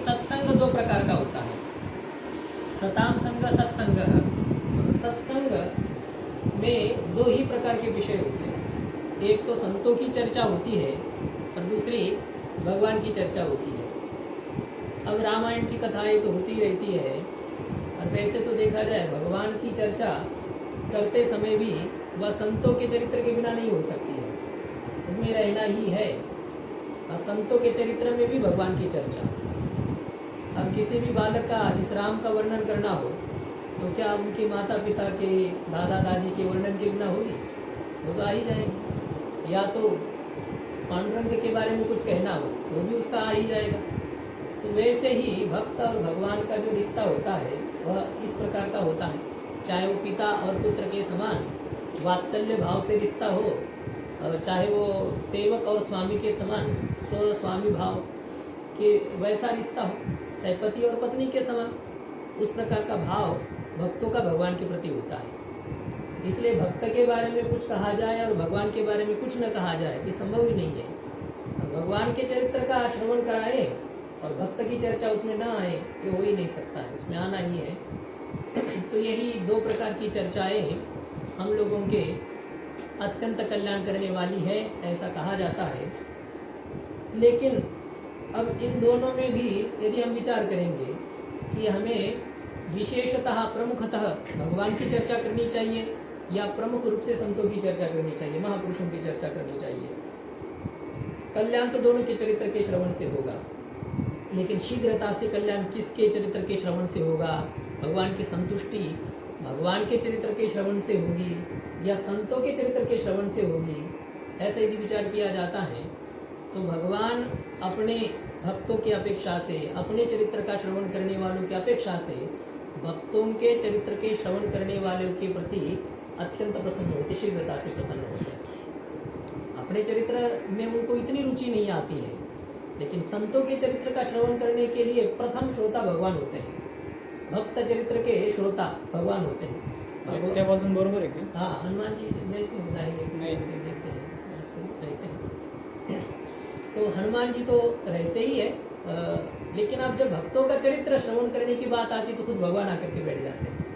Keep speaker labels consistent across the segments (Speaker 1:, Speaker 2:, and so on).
Speaker 1: सत्संग दो प्रकार का होता है, सताम संग सत्संग। और सत्संग में दो ही प्रकार के विषय होते हैं, एक तो संतों की चर्चा होती है और दूसरी भगवान की चर्चा होती है। अब रामायण की कथाएं तो होती रहती है, और वैसे तो देखा जाए भगवान की चर्चा करते समय भी वह संतों के चरित्र के बिना नहीं हो सकती है, उसमें रहना ही है। और संतों के चरित्र में भी भगवान की चर्चा। अब किसी भी बालक का इस राम का वर्णन करना हो तो क्या उनके माता पिता के दादा दादी के वर्णन के बिना होगी? वो तो आ ही जाएंगे। या तो पांडुरंग के बारे में कुछ कहना हो तो भी उसका आ ही जाएगा। तो वैसे ही भक्त और भगवान का जो रिश्ता होता है वह इस प्रकार का होता है, चाहे वो पिता और पुत्र के समान वात्सल्य भाव से रिश्ता हो, और चाहे वो सेवक और स्वामी के समान स्व स्वामी भाव के वैसा रिश्ता हो, चाहे पति और पत्नी के समान उस प्रकार का भाव भक्तों का भगवान के प्रति होता है। इसलिए भक्त के बारे में कुछ कहा जाए और भगवान के बारे में कुछ न कहा जाए, ये संभव ही नहीं है। भगवान के चरित्र का श्रवण कराए और भक्त की चर्चा उसमें ना आए, ये हो ही नहीं सकता है, उसमें आना ही है। तो यही दो प्रकार की चर्चाएं हम लोगों के अत्यंत कल्याण करने वाली है, ऐसा कहा जाता है। लेकिन अब इन दोनों में भी यदि हम विचार करेंगे कि हमें विशेषतः प्रमुखतः भगवान की चर्चा करनी चाहिए या प्रमुख रूप से संतों की चर्चा करनी चाहिए, महापुरुषों की चर्चा करनी चाहिए। कल्याण तो दोनों के चरित्र के श्रवण से होगा, लेकिन शीघ्रता से कल्याण किसके चरित्र के श्रवण से होगा? भगवान की संतुष्टि भगवान के चरित्र के श्रवण से होगी या संतों के चरित्र के श्रवण से होगी? ऐसा यदि विचार किया जाता है तो भगवान अपने भक्तों की अपेक्षा से, अपने चरित्र का श्रवण करने वालों की अपेक्षा से भक्तों के चरित्र के श्रवण करने वालों के प्रति अत्यंत प्रसन्न होते, शीघ्रता से प्रसन्न होते। अपने चरित्र में उनको इतनी रुचि नहीं आती है, लेकिन संतों के चरित्र का श्रवण करने के लिए प्रथम श्रोता भगवान होते हैं, भक्त चरित्र के श्रोता भगवान होते हैं।
Speaker 2: त्यापासून बरोबर आहे की?
Speaker 1: हाँ, हनुमान जी जैसे होता है, जैसे रहते हैं। तो हनुमान जी तो रहते ही है, लेकिन अब जब भक्तों का चरित्र श्रवण करने की बात आती तो खुद भगवान आकर के बैठ जाते हैं।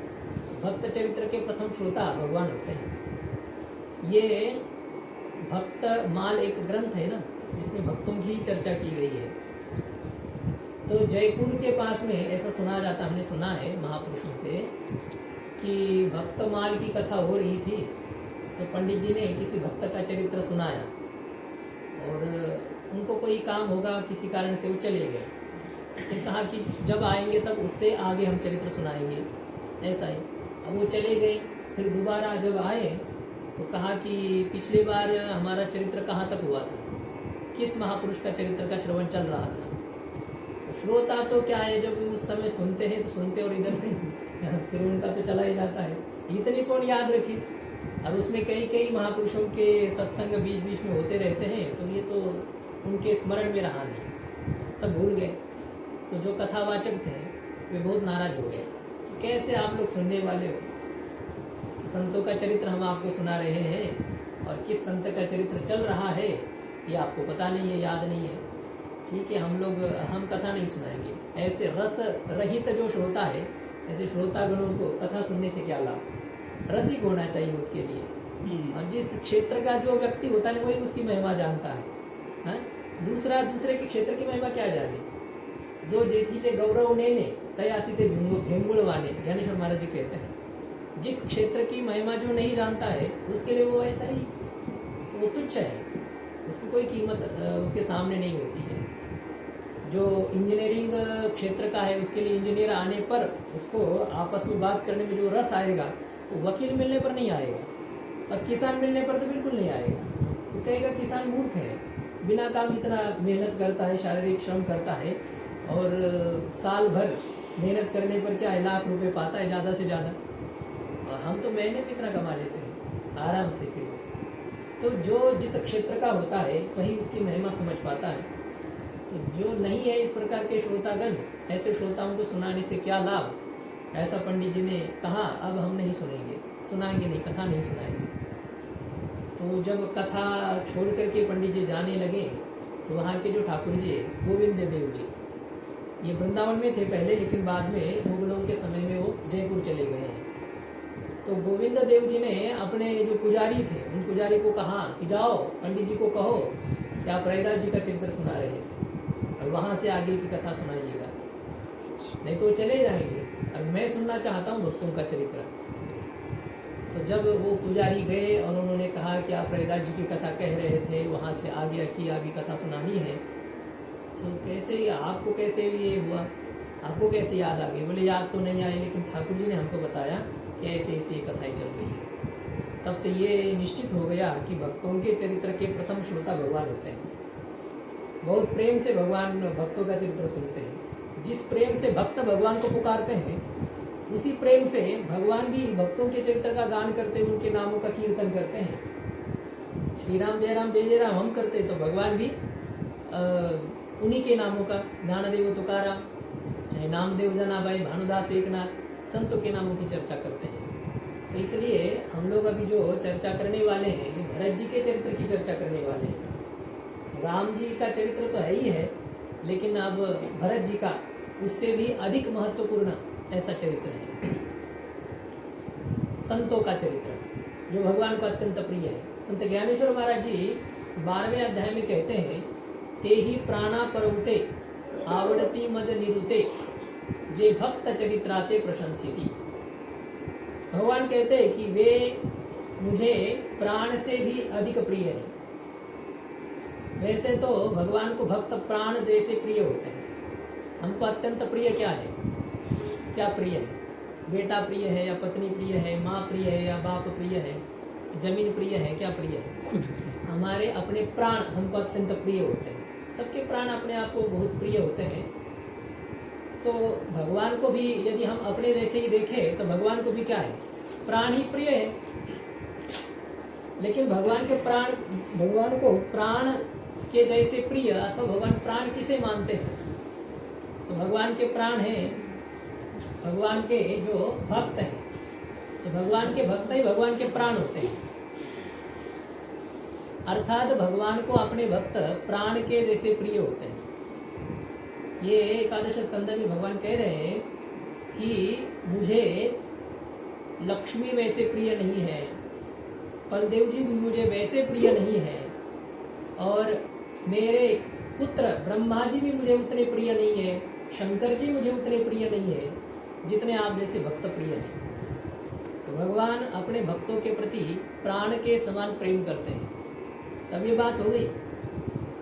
Speaker 1: भक्त चरित्र के प्रथम श्रोता भगवान होते हैं। ये भक्त माल एक ग्रंथ है ना, जिसमें भक्तों की चर्चा की गई है। तो जयपुर के पास में ऐसा सुना जाता, हमने सुना है महापुरुषों से कि भक्त माल की कथा हो रही थी, तो पंडित जी ने किसी भक्त का चरित्र सुनाया और उनको कोई काम होगा, किसी कारण से वो चले गए। फिर कहा कि जब आएंगे तब उससे आगे हम चरित्र सुनाएंगे, ऐसा ही। अब वो चले गए, फिर दोबारा जब आए तो कहा कि पिछली बार हमारा चरित्र कहाँ तक हुआ था, किस महापुरुष का चरित्र का श्रवण चल रहा था। तो श्रोता तो क्या है, जब उस समय सुनते हैं तो सुनते और इधर से फिर उनका तो चला ही जाता है, इतनी कौन याद रखे। अब उसमें कई कई महापुरुषों के सत्संग बीच बीच में होते रहते हैं, तो ये तो उनके स्मरण में रहा नहीं, सब भूल गए। तो जो कथावाचक थे वे बहुत नाराज हो गए, कैसे आप लोग सुनने वाले हो, संतों का चरित्र हम आपको सुना रहे हैं और किस संत का चरित्र चल रहा है ये आपको पता नहीं है, याद नहीं है। ठीक है, हम कथा नहीं सुनाएंगे। ऐसे रस रहित जो श्रोता है, ऐसे श्रोतागणों को कथा सुनने से क्या लाभ? रसिक होना चाहिए उसके लिए, और जिस क्षेत्र का जो व्यक्ति होता है वही उसकी महिमा जानता है। दूसरे के क्षेत्र की महिमा क्या जाने? जो जेठीचे गौरव नेने तयासी ते भेंगुड़वाने, ज्ञानेश्वर महाराज जी कहते हैं। जिस क्षेत्र की महिमा जो नहीं जानता है उसके लिए वो ऐसा ही, वो तुच्छ है, उसकी कोई कीमत उसके सामने नहीं होती है। जो इंजीनियरिंग क्षेत्र का है उसके लिए इंजीनियर आने पर उसको आपस में बात करने में जो रस आएगा वो वकील मिलने पर नहीं आएगा, और किसान मिलने पर तो बिल्कुल नहीं आएगा। तो कहेगा किसान मूर्ख है, बिना काम इतना मेहनत करता है, शारीरिक श्रम करता है, और साल भर मेहनत करने पर क्या है, लाख रुपए पाता है ज़्यादा से ज़्यादा, और हम तो महीने में इतना कमा लेते हैं आराम से। फिर तो जो जिस क्षेत्र का होता है वही उसकी महिमा समझ पाता है। तो जो नहीं है इस प्रकार के श्रोतागण, ऐसे श्रोताओं को सुनाने से क्या लाभ? ऐसा पंडित जी ने कहा, अब हम नहीं सुनाएंगे नहीं, कथा नहीं सुनाएंगे। तो जब कथा छोड़ करके पंडित जी जाने लगे तो वहाँ के जो ठाकुर जी है गोविंद देव जी, ये वृंदावन में थे पहले, लेकिन बाद में मुगलों के समय में वो जयपुर चले गए हैं। तो गोविंद देव जी ने अपने जो पुजारी थे उन पुजारी को कहा कि जाओ पंडित जी को कहो कि आप रैदास जी का चरित्र सुना रहे थे और वहाँ से आगे की कथा सुनाइएगा, नहीं तो चले जाएंगे और मैं सुनना चाहता हूँ भक्तों का चरित्र। तो जब वो पुजारी गए और उन्होंने कहा कि आप रैदास जी की कथा कह रहे थे, वहाँ से आगे की आगे कथा सुनानी है, तो कैसे आपको कैसे ये हुआ, आपको कैसे याद आ गई? बोले याद तो नहीं आई, लेकिन ठाकुर जी ने हमको बताया कि ऐसे ऐसी कथाएं चल रही है। तब से ये निश्चित हो गया कि भक्तों के चरित्र के प्रथम श्रोता भगवान होते हैं। बहुत प्रेम से भगवान भक्तों का चरित्र सुनते हैं। जिस प्रेम से भक्त भगवान को पुकारते हैं, उसी प्रेम से भगवान भी भक्तों के चरित्र का गान करते हैं, उनके नामों का कीर्तन करते हैं। श्री राम जय राम जय जय राम हम करते तो भगवान भी उन्हीं के नामों का, ज्ञानदेव तुकाराम, चाहे नामदेव जनाबाई, भानुदास एकनाथ, संतों के नामों की चर्चा करते हैं। तो इसलिए हम लोग अभी जो चर्चा करने वाले हैं, ये भरत जी के चरित्र की चर्चा करने वाले हैं। राम जी का चरित्र तो है ही है, लेकिन अब भरत जी का उससे भी अधिक महत्वपूर्ण ऐसा चरित्र है, संतों का चरित्र जो भगवान को अत्यंत प्रिय है। संत ज्ञानेश्वर महाराज जी 12वें अध्याय में कहते हैं, ते ही प्राणा परवते आवड़ती मज निरुते जे भक्त चरित्राते प्रशंसिति। भगवान कहते हैं कि वे मुझे प्राण से भी अधिक प्रिय है। वैसे तो भगवान को भक्त प्राण जैसे प्रिय होते हैं, हमको अत्यंत प्रिय क्या है? क्या प्रिय है? बेटा प्रिय है या पत्नी प्रिय है, माँ प्रिय है या बाप प्रिय है, जमीन प्रिय है, क्या प्रिय है? हमारे अपने प्राण हमको अत्यंत प्रिय होते हैं। सबके प्राण अपने आप को बहुत प्रिय होते हैं। तो भगवान को भी यदि हम अपने जैसे ही देखें तो भगवान को भी क्या है? प्राण ही प्रिय है। लेकिन भगवान को प्राण के जैसे प्रिय अथवा भगवान प्राण किसे मानते हैं? तो भगवान के प्राण हैं भगवान के जो भक्त हैं। तो भगवान के भक्त ही भगवान के प्राण होते हैं। अर्थात भगवान को अपने भक्त प्राण के जैसे प्रिय होते हैं। ये एकादश स्कंद में भगवान कह रहे हैं कि मुझे लक्ष्मी वैसे प्रिय नहीं है, बलदेव जी भी मुझे वैसे प्रिय नहीं है, और मेरे पुत्र ब्रह्मा जी भी मुझे उतने प्रिय नहीं है, शंकर जी मुझे उतने प्रिय नहीं है जितने आप जैसे भक्त प्रिय हैं। तो भगवान अपने भक्तों के प्रति प्राण के समान प्रेम करते हैं। तब ये बात हो गई,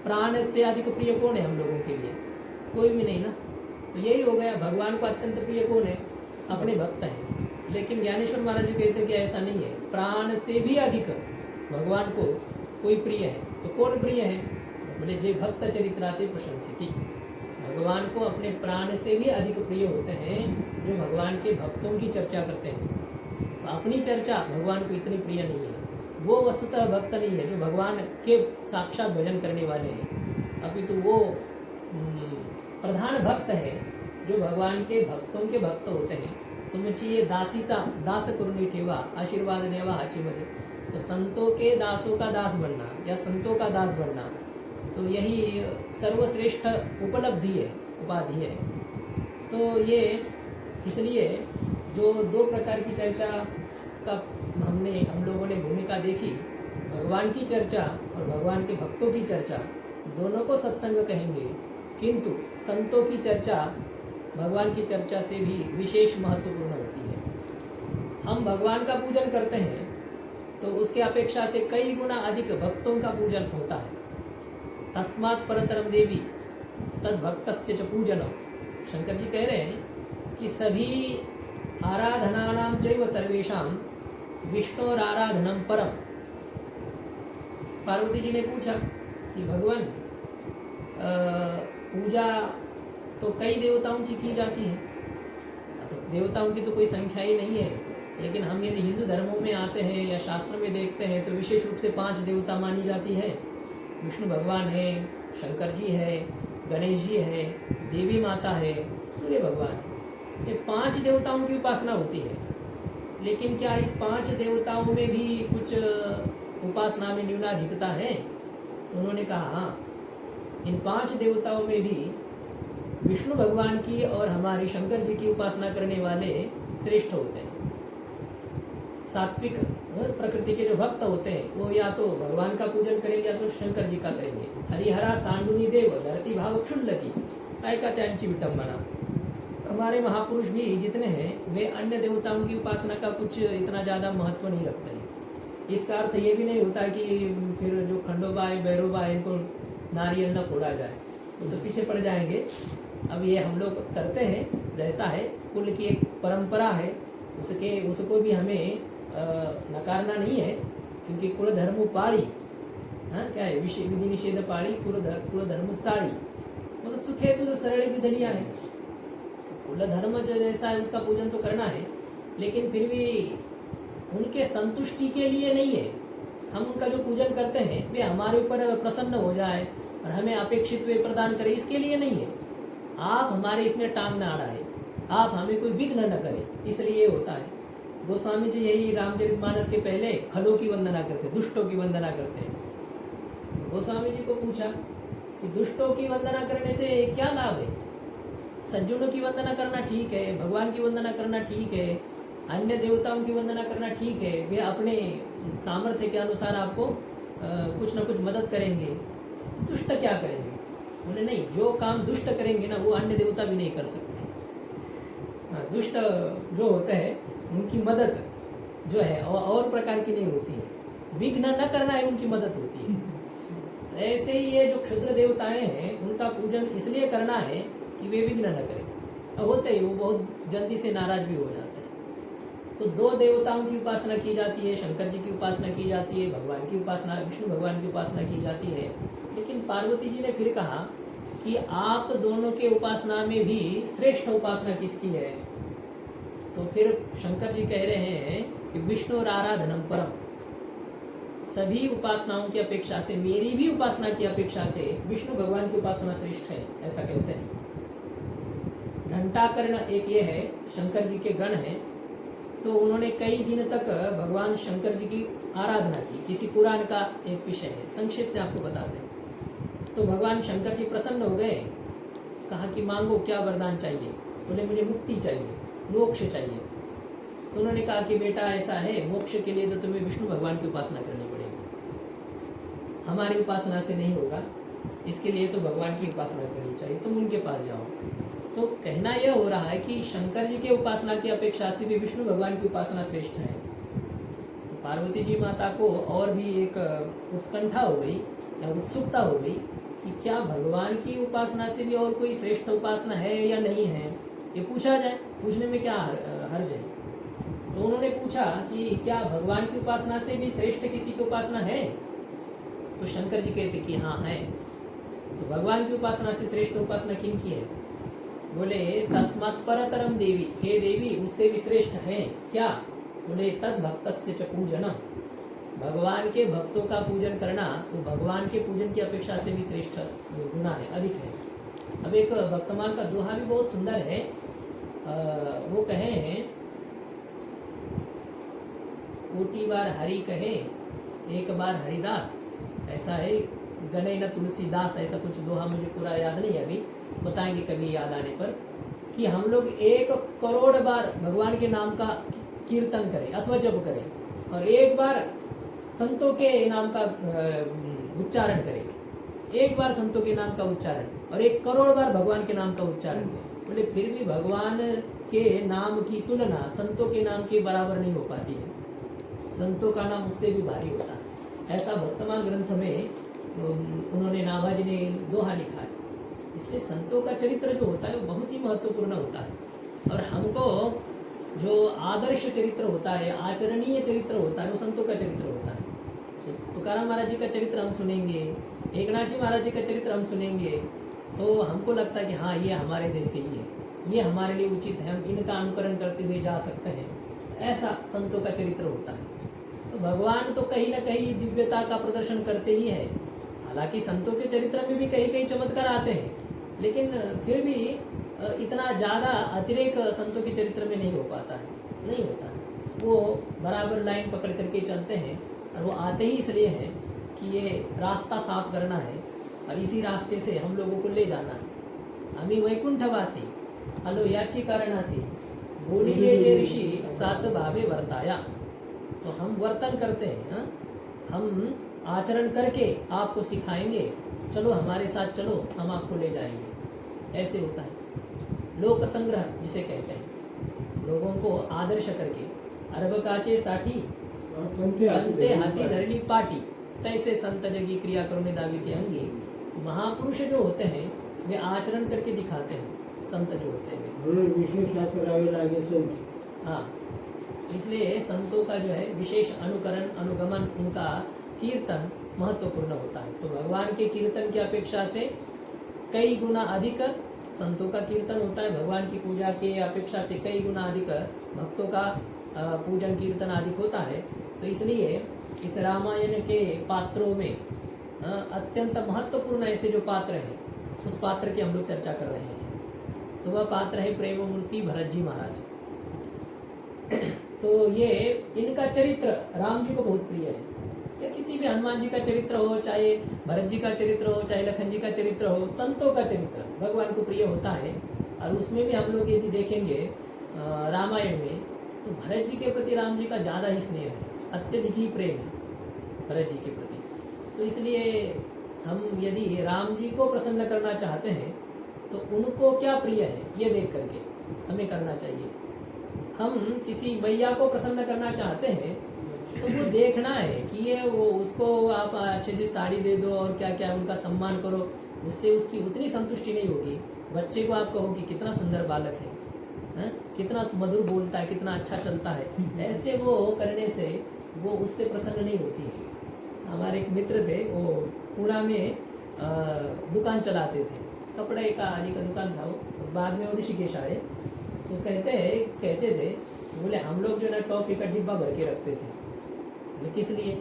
Speaker 1: प्राण से अधिक प्रिय कौन है हम लोगों के लिए? कोई भी नहीं ना। तो यही हो गया, भगवान को अत्यंत प्रिय कौन है? अपने भक्त हैं। लेकिन ज्ञानेश्वर महाराज जी कहते हैं कि ऐसा नहीं है, प्राण से भी अधिक भगवान को कोई प्रिय है। तो कौन प्रिय है? बोले जे भक्त चरित्राते प्रशंसिति। भगवान को अपने प्राण से भी अधिक प्रिय होते हैं जो भगवान के भक्तों की चर्चा करते हैं। तो अपनी चर्चा भगवान को इतनी प्रिय नहीं है। वो वस्तुतः भक्त नहीं है जो भगवान के साक्षात भजन करने वाले हैं, अपितु वो प्रधान भक्त है जो भगवान के भक्तों के भक्त होते हैं। तुमची ये दासीचा दास करून ठेवा, आशीर्वाद देवा हाची मजे। तो संतों के दासों का दास बनना या संतों का दास बनना, तो यही सर्वश्रेष्ठ उपलब्धि है, उपाधि है। तो ये इसलिए जो दो प्रकार की चर्चा का हम लोगों ने भूमिका देखी, भगवान की चर्चा और भगवान के भक्तों की चर्चा, दोनों को सत्संग कहेंगे। किंतु संतों की चर्चा भगवान की चर्चा से भी विशेष महत्वपूर्ण होती है। हम भगवान का पूजन करते हैं तो उसके अपेक्षा से कई गुना अधिक भक्तों का पूजन होता है। तस्मात् परतरम देवी तद भक्तस्य च पूजनम। शंकर जी कह रहे हैं कि सभी आराधनानां चैव सर्वेषां विष्णोराराधनम परम। पार्वती जी ने पूछा कि भगवान पूजा तो कई देवताओं की जाती है, तो देवताओं की तो कोई संख्या ही नहीं है, लेकिन हम यदि हिंदू धर्मों में आते हैं या शास्त्र में देखते हैं तो विशेष रूप से 5 देवता मानी जाती है। विष्णु भगवान है, शंकर जी है, गणेश जी है, देवी माता है, सूर्य भगवान है। ये 5 देवताओं की उपासना होती है। लेकिन क्या इस 5 देवताओं में भी कुछ उपासना में न्यूनाधिकता है? उन्होंने कहा हाँ, इन 5 देवताओं में भी विष्णु भगवान की और हमारी शंकर जी की उपासना करने वाले श्रेष्ठ होते हैं। सात्विक प्रकृति के जो भक्त होते हैं वो या तो भगवान का पूजन करेंगे या तो शंकर जी का करेंगे। हरिहरा सांडुनी देव धरती भाव क्षुल्लकी काय का चैंची विटम्बना। हमारे महापुरुष भी जितने हैं वे अन्य देवताओं की उपासना का कुछ इतना ज़्यादा महत्व नहीं रखते हैं। इसका अर्थ ये भी नहीं होता कि फिर जो खंडोबा है भैरोबा है इनको नारियल न फोड़ा जाए, वो तो पीछे पड़ जाएंगे। अब ये हम लोग करते हैं, जैसा है कुल की एक परंपरा है, उसको भी हमें नकारना नहीं है, क्योंकि कुल धर्म पाड़ी, हाँ क्या है, विधि निषेध पाड़ी कुल धर्म चाड़ी, मतलब सुख हेतु तो सरल विधनिया है। कुल धर्म जो जैसा है उसका पूजन तो करना है, लेकिन फिर भी उनके संतुष्टि के लिए नहीं है। हम उनका जो पूजन करते हैं वे हमारे ऊपर प्रसन्न हो जाए और हमें अपेक्षित वे प्रदान करे, इसके लिए नहीं है। आप हमारे इसमें टांग न अड़ाए, आप हमें कोई विघ्न न करें, इसलिए होता है। गोस्वामी जी यही रामचरितमानस के पहले खलों की वंदना करते, दुष्टों की वंदना करते हैं। गोस्वामी जी को पूछा कि दुष्टों की वंदना करने से क्या लाभ है? सज्जनों की वंदना करना ठीक है, भगवान की वंदना करना ठीक है, अन्य देवताओं की वंदना करना ठीक है, वे अपने सामर्थ्य के अनुसार आपको कुछ न कुछ मदद करेंगे। दुष्ट क्या करेंगे? बोले नहीं, जो काम दुष्ट करेंगे ना वो अन्य देवता भी नहीं कर सकते। दुष्ट जो होते हैं उनकी मदद जो है और प्रकार की नहीं होती है, विघ्न न करना है उनकी मदद होती है। ऐसे ही ये जो क्षुद्र देवताएं हैं उनका पूजन इसलिए करना है कि वे विघ्न न करें। अब होते ही वो बहुत जल्दी से नाराज भी हो जाते हैं। तो दो देवताओं की उपासना की जाती है, शंकर जी की उपासना की जाती है, भगवान की उपासना, विष्णु भगवान की उपासना की जाती है। लेकिन पार्वती जी ने फिर कहा कि आप दोनों के उपासना में भी श्रेष्ठ उपासना किसकी है? तो फिर शंकर जी कह रहे हैं कि विष्णु और आराधनम परम, सभी उपासनाओं की अपेक्षा से, मेरी भी उपासना की अपेक्षा से विष्णु भगवान की उपासना श्रेष्ठ है, ऐसा कहते हैं। घंटाकर्ण एक ये है, शंकर जी के गण हैं। तो उन्होंने कई दिन तक भगवान शंकर जी की आराधना की। किसी पुराण का एक विषय है, संक्षेप से आपको बता दें। तो भगवान शंकर जी प्रसन्न हो गए, कहा कि मांगो, क्या वरदान चाहिए? बोले मुझे मुक्ति चाहिए, मोक्ष चाहिए। तो उन्होंने कहा कि बेटा ऐसा है, मोक्ष के लिए तो तुम्हें विष्णु भगवान की उपासना करनी पड़ेगी, हमारी उपासना से नहीं होगा, इसके लिए तो भगवान की उपासना करनी चाहिए, तुम उनके पास जाओ। तो कहना यह हो रहा है कि शंकर जी के उपासना की अपेक्षा से भी विष्णु भगवान की उपासना श्रेष्ठ है। तो पार्वती जी माता को और भी एक उत्कंठा हो गई या उत्सुकता हो गई कि क्या भगवान की उपासना से भी और कोई श्रेष्ठ उपासना है या नहीं है, ये पूछा जाए। पूछने में क्या हर्ज है? तो उन्होंने पूछा कि क्या भगवान की उपासना से भी श्रेष्ठ किसी की उपासना है? तो शंकर जी कहते कि हाँ है। तो भगवान की उपासना से श्रेष्ठ उपासना किन की है? बोले तस्मात् परतरम देवी, हे देवी उससे भी श्रेष्ठ है क्या? बोले तद भक्तस्य च पूजनम, भगवान के भक्तों का पूजन करना तो भगवान के पूजन की अपेक्षा से भी श्रेष्ठ गुना है, अधिक है। अब एक वर्तमान का दोहा भी बहुत सुंदर है। वो कहे हैं, कोटि बार हरि कहे एक बार हरिदास, ऐसा है गणे न तुलसीदास, ऐसा कुछ दोहा मुझे पूरा याद नहीं है, अभी बताएंगे कभी याद आने पर। कि हम लोग 1 करोड़ बार भगवान के नाम का कीर्तन करें अथवा जप करें और एक बार संतों के नाम का उच्चारण करें, एक बार संतों के नाम का उच्चारण और 1 करोड़ बार भगवान के नाम का उच्चारण। बोले फिर भी भगवान के नाम की तुलना संतों के नाम के बराबर नहीं हो पाती है, संतों का नाम उससे भी भारी होता है। ऐसा वर्तमान ग्रंथ में उन्होंने नाभाजी ने दोहा लिखा है। इसलिए संतों का चरित्र जो होता है वो बहुत ही महत्वपूर्ण होता है और हमको जो आदर्श चरित्र होता है, आचरणीय चरित्र होता है, वो संतों का चरित्र होता है। तुकाराम महाराज जी का चरित्र हम सुनेंगे, एकनाथ जी महाराज जी का चरित्र हम सुनेंगे तो हमको लगता है कि हाँ ये हमारे जैसे ही है, ये हमारे लिए उचित है, हम इनका अनुकरण करते हुए जा सकते हैं, ऐसा संतों का चरित्र होता है। तो भगवान तो कहीं ना कहीं दिव्यता का प्रदर्शन करते ही है। हालांकि संतों के चरित्र में भी कई कई चमत्कार आते हैं, लेकिन फिर भी इतना ज़्यादा अतिरेक संतों के चरित्र में नहीं हो पाता है, नहीं होता है। वो बराबर लाइन पकड़ करके चलते हैं और वो आते ही इसलिए हैं कि ये रास्ता साफ करना है और इसी रास्ते से हम लोगों को ले जाना है। आम्ही वैकुंठवासी आलो याची कारणासी बोलिले जे ऋषि साच भावे वर्ताया। तो हम वर्तन करते हैं, हाँ? हम आचरण करके आपको सिखाएंगे, चलो हमारे साथ चलो, हम आपको ले जाएंगे। ऐसे होता है लोक संग्रह जिसे कहते हैं, लोगों को आदर्श करके। अरब काचे साठी पंते हाथी धरली पाटी, तैसे संत जगी क्रिया करुणे दाविती अंगी। महापुरुष जो होते हैं वे आचरण करके दिखाते हैं, संत जो होते हैं
Speaker 2: विशेष।
Speaker 1: हाँ, इसलिए संतों का जो है विशेष अनुकरण अनुगमन, उनका कीर्तन महत्वपूर्ण होता है। तो भगवान के कीर्तन की अपेक्षा से कई गुना अधिक संतों का कीर्तन होता है, भगवान की पूजा के अपेक्षा से कई गुना अधिक भक्तों का पूजन कीर्तन अधिक होता है। तो इसलिए इस रामायण के पात्रों में अत्यंत महत्वपूर्ण ऐसे जो पात्र हैं, उस पात्र की हम लोग चर्चा कर रहे हैं। तो वह पात्र है प्रेम मूर्ति भरत जी महाराज। तो ये इनका चरित्र राम जी को बहुत प्रिय है। या किसी भी हनुमान जी का चरित्र हो, चाहे भरत जी का चरित्र हो, चाहे लखन जी का चरित्र हो, संतों का चरित्र भगवान को प्रिय होता है। और उसमें भी हम लोग यदि देखेंगे रामायण में, तो भरत जी के प्रति राम जी का ज़्यादा ही स्नेह है, अत्यधिक ही प्रेम है भरत जी के प्रति। तो इसलिए हम यदि राम जी को प्रसन्न करना चाहते हैं तो उनको क्या प्रिय है ये देख करके हमें करना चाहिए। हम किसी मैया को प्रसन्न करना चाहते हैं तो वो देखना है कि ये वो उसको आप अच्छे से साड़ी दे दो और क्या क्या उनका सम्मान करो, उससे उसकी उतनी संतुष्टि नहीं होगी। बच्चे को आप कहो कि कितना सुंदर बालक है, कितना मधुर बोलता है, कितना अच्छा चलता है, ऐसे वो करने से वो उससे प्रसन्न नहीं होती है। हमारे एक मित्र थे, वो पुणे में दुकान चलाते थे, कपड़े का आदि का दुकान था वो। बाद में वो ऋषिकेश आए तो कहते थे, बोले हम लोग जो है ना टॉफी का डिब्बा भर के रखते थे। किस लिए?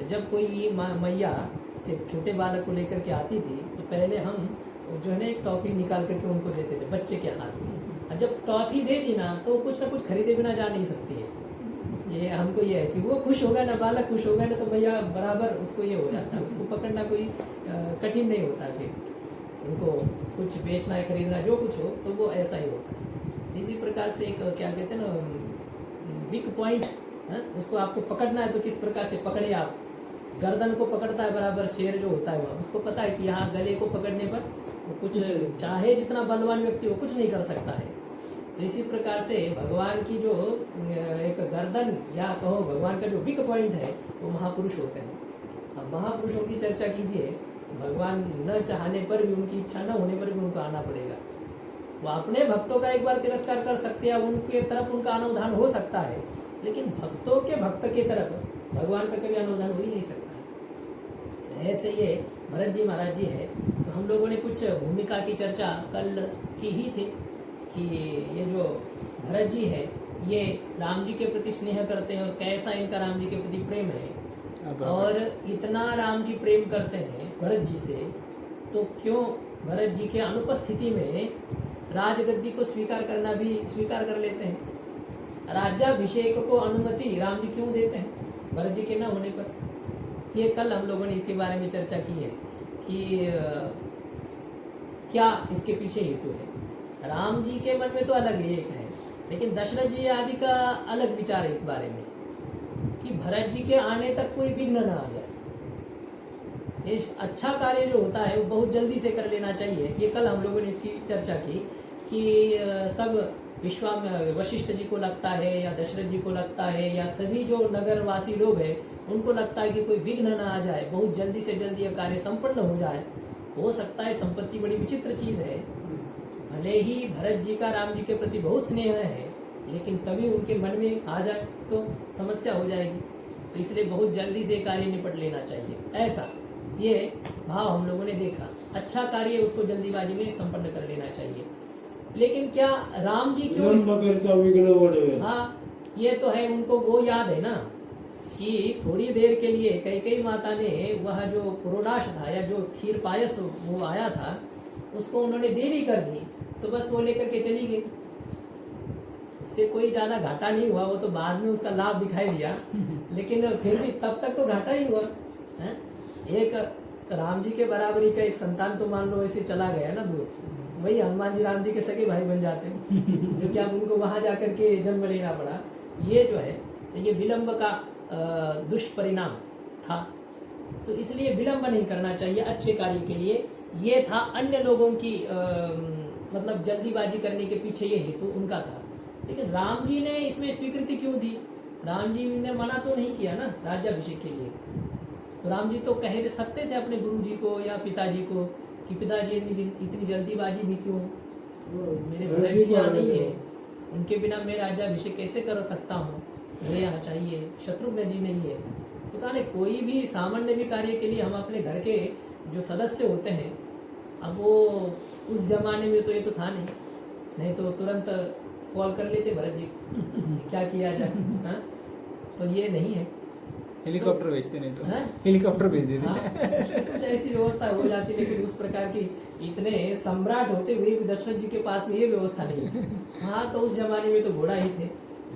Speaker 1: जब कोई मैया से छोटे बालक को लेकर के आती थी तो पहले हम जो है ना एक टॉफ़ी निकाल करके उनको देते थे बच्चे के हाथ में। और जब टॉफ़ी दे दी ना तो कुछ ना कुछ खरीदे बिना जा नहीं सकती है। ये हमको ये है कि वो खुश होगा ना, बालक खुश होगा ना, तो मैया बराबर उसको ये हो जाता है, उसको पकड़ना कोई कठिन नहीं होता। फिर उनको कुछ बेचना है, खरीदना, जो कुछ हो तो वो ऐसा ही होता है। इसी प्रकार से एक क्या कहते हैं ना, वीक पॉइंट, उसको आपको पकड़ना है तो किस प्रकार से पकड़े आप। गर्दन को पकड़ता है बराबर शेर जो होता है वह, उसको पता है कि यहाँ गले को पकड़ने पर वो कुछ चाहे जितना बलवान व्यक्ति हो कुछ नहीं कर सकता है। तो इसी प्रकार से भगवान की जो एक गर्दन या कहो भगवान का जो वीक पॉइंट है वो महापुरुष होते हैं। अब महापुरुषों की चर्चा कीजिए, भगवान न चाहने पर भी, उनकी इच्छा न होने पर भी उनको आना पड़ेगा। वो अपने भक्तों का एक बार तिरस्कार कर सकते हैं, उनके तरफ उनका अनावधान हो सकता है, लेकिन भक्तों के भक्त की तरफ भगवान का कभी अनावधान हो ही नहीं सकता है। ऐसे ये भरत जी महाराज जी है। तो हम लोगों ने कुछ भूमिका की चर्चा कल की ही थी कि ये जो भरत जी है ये राम जी के प्रति स्नेह करते हैं और कैसा इनका राम जी के प्रति प्रेम है। और इतना राम जी प्रेम करते हैं भरत जी से, तो क्यों भरत जी के अनुपस्थिति में राजगद्दी को स्वीकार कर लेते हैं। राज्याभिषेक को अनुमति राम जी क्यों देते हैं भरत जी के न होने पर? ये कल हम लोगों ने इसके बारे में चर्चा की है कि क्या इसके पीछे हेतु है। राम जी के मन में तो अलग एक है, लेकिन दशरथ जी आदि का अलग विचार है इस बारे में कि भरत जी के आने तक कोई विघ्न न आ जाए। ये अच्छा कार्य जो होता है वो बहुत जल्दी से कर लेना चाहिए। ये कल हम लोगों ने इसकी चर्चा की कि सब वशिष्ठ जी को लगता है या दशरथ जी को लगता है या सभी जो नगरवासी लोग हैं उनको लगता है कि कोई विघ्न न आ जाए, बहुत जल्दी से जल्दी यह कार्य संपन्न हो जाए। हो सकता है संपत्ति बड़ी विचित्र चीज़ है, भले ही भरत जी का राम जी के प्रति बहुत स्नेह है, लेकिन कभी उनके मन में आ जाए तो समस्या हो जाएगी। तो इसलिए बहुत जल्दी से कार्य निपट लेना चाहिए, ऐसा ये भाव हम लोगों ने देखा। अच्छा कार्य उसको जल्दीबाजी में संपन्न कर लेना चाहिए। लेकिन क्या राम जी क्यों हाँ, ये तो है, उनको वो याद है ना कि थोड़ी देर के लिए कई माता ने वह जो पुरोडाश था या जो खीर पायस वो आया था उसको उन्होंने देरी कर दी, तो बस वो लेकर के चली गई। उससे कोई ज़्यादा घाटा नहीं हुआ, वो तो बाद में उसका लाभ दिखाई दिया, लेकिन फिर भी तब तक तो घाटा ही हुआ है। एक राम जी के बराबरी का एक संतान तो मान लो ऐसे चला गया ना दूर, वही हनुमान जी राम जी के सगे भाई बन जाते हैं जो कि अब उनको वहाँ जा कर के जन्म लेना पड़ा। ये जो है तो ये विलंब का दुष्परिणाम था। तो इसलिए विलंब नहीं करना चाहिए अच्छे कार्य के लिए। ये था अन्य लोगों की मतलब जल्दीबाजी करने के पीछे ये हेतु उनका था। लेकिन राम जी ने इसमें स्वीकृति क्यों दी? राम जी ने मना तो नहीं किया ना राज्याभिषेक के लिए। तो राम जी तो कह सकते थे अपने गुरु जी को या पिताजी को कि पिताजी इतनी जल्दीबाजी भी क्यों, मेरे भरत जी यहाँ नहीं है, उनके बिना मैं राज्याभिषेक कैसे कर सकता हूँ, मुझे यहाँ चाहिए, शत्रुघ्न जी नहीं है। तो कहा नहीं, कोई भी सामान्य भी कार्य के लिए हम अपने घर के जो सदस्य होते हैं, अब वो उस जमाने में तो ये तो था नहीं तो तुरंत कॉल कर लेते भरत जी क्या किया जाए। हाँ? तो ये नहीं है,
Speaker 3: हेलीकॉप्टर भेजते नहीं तो
Speaker 1: हाँ?
Speaker 3: हेलीकॉप्टर भेज देते।
Speaker 1: हाँ, कुछ ऐसी व्यवस्था हो जाती, लेकिन उस प्रकार की इतने सम्राट होते हुए भी दशरथ जी के पास में ये व्यवस्था नहीं है। हाँ, तो उस जमाने में तो घोड़ा ही थे,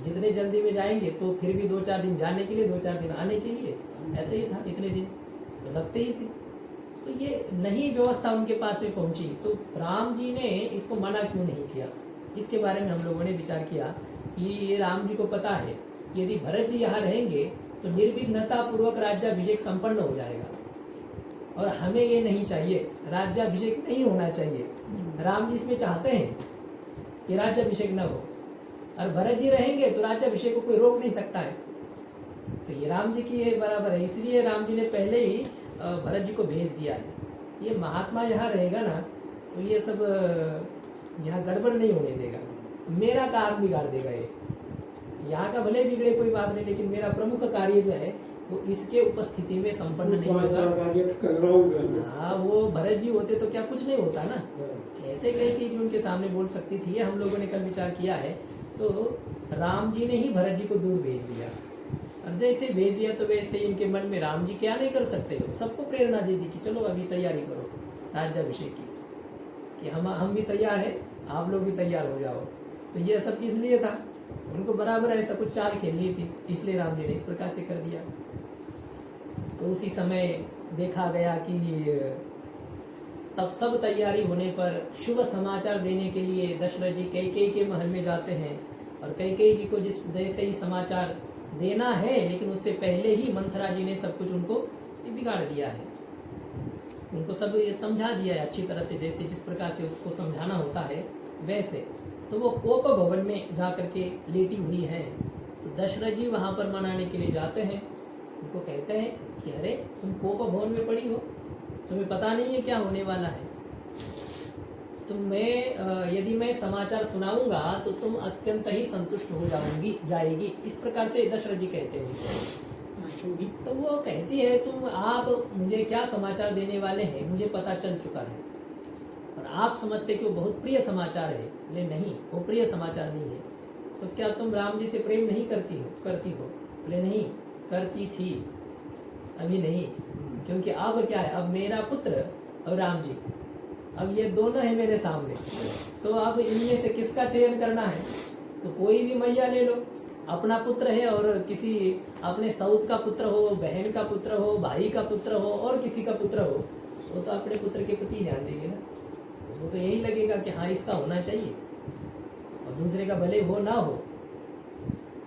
Speaker 1: जितने जल्दी में जाएंगे तो फिर भी 2-4 दिन जाने के लिए 2-4 दिन आने के लिए, ऐसे ही था, इतने दिन तो लगते ही थे। तो ये नहीं व्यवस्था उनके पास में पहुंची, तो राम जी ने इसको मना क्यों नहीं किया? इसके बारे में हम लोगों ने विचार किया कि ये राम जी को पता है कि यदि भरत जी यहाँ रहेंगे तो निर्विघ्नता पूर्वक राज्याभिषेक संपन्न हो जाएगा, और हमें ये नहीं चाहिए, राज्याभिषेक नहीं होना चाहिए। राम जी इसमें चाहते हैं कि राज्याभिषेक न हो, और भरत जी रहेंगे तो राज्याभिषेक को कोई रोक नहीं सकता है। तो ये राम जी की ये बराबर है, इसलिए राम जी ने पहले ही भरत जी को भेज दिया है। ये महात्मा यहाँ रहेगा ना तो ये सब यहाँ गड़बड़ नहीं होने देगा, मेरा काम बिगाड़ देगा ये। यहाँ का भले बिगड़े कोई बात नहीं, लेकिन मेरा प्रमुख कार्य जो है वो इसके उपस्थिति में संपन्न नहीं होगा। हाँ, वो भरत जी होते तो क्या कुछ नहीं होता ना, ऐसे कई चीज उनके सामने बोल सकती थी। ये हम लोगों ने कल विचार किया है। तो राम जी ने ही भरत जी को दूर भेज दिया, और जैसे भेज दिया तो वैसे इनके मन में राम जी क्या नहीं कर सकते हो, सबको प्रेरणा दे दी कि चलो अभी तैयारी करो राज्याभिषेक की, कि हम भी तैयार है, आप लोग भी तैयार हो जाओ। तो ये सब किस लिए था? उनको बराबर ऐसा कुछ चाल खेलनी थी, इसलिए राम जी ने इस प्रकार से कर दिया। तो उसी समय देखा गया कि तब सब तैयारी होने पर शुभ समाचार देने के लिए दशरथ जी कैकेयी के महल में जाते हैं, और कैकेयी जी को जिस जैसे ही समाचार देना है, लेकिन उससे पहले ही मंथरा जी ने सब कुछ उनको बिगाड़ दिया है, उनको सब ये समझा दिया है अच्छी तरह से, जैसे जिस प्रकार से उसको समझाना होता है वैसे। तो वो कोप भवन में जा करके लेटी हुई है। तो दशरथ जी वहाँ पर मनाने के लिए जाते हैं, उनको कहते हैं कि अरे तुम कोप भवन में पड़ी हो, तुम्हें पता नहीं है क्या होने वाला है, यदि मैं समाचार सुनाऊंगा तो तुम अत्यंत ही संतुष्ट हो जाएगी। इस प्रकार से दशरथ जी कहते हैं। तो वो कहती है आप मुझे क्या समाचार देने वाले हैं, मुझे पता चल चुका है, और आप समझते कि वो बहुत प्रिय समाचार है। बोले नहीं, वो प्रिय समाचार नहीं है। तो क्या तुम राम जी से प्रेम नहीं करती हो? बोले नहीं, करती थी, अभी नहीं, क्योंकि अब क्या है, अब मेरा पुत्र और राम जी, अब ये दोनों है मेरे सामने, तो अब इनमें से किसका चयन करना है? तो कोई भी मैया ले लो, अपना पुत्र है और किसी अपने सौत का पुत्र हो, बहन का पुत्र हो, भाई का पुत्र हो, और किसी का पुत्र हो, वो तो अपने पुत्र के प्रति ध्यान देंगे ना। वो तो यही लगेगा कि हाँ इसका होना चाहिए, और दूसरे का भले हो ना हो।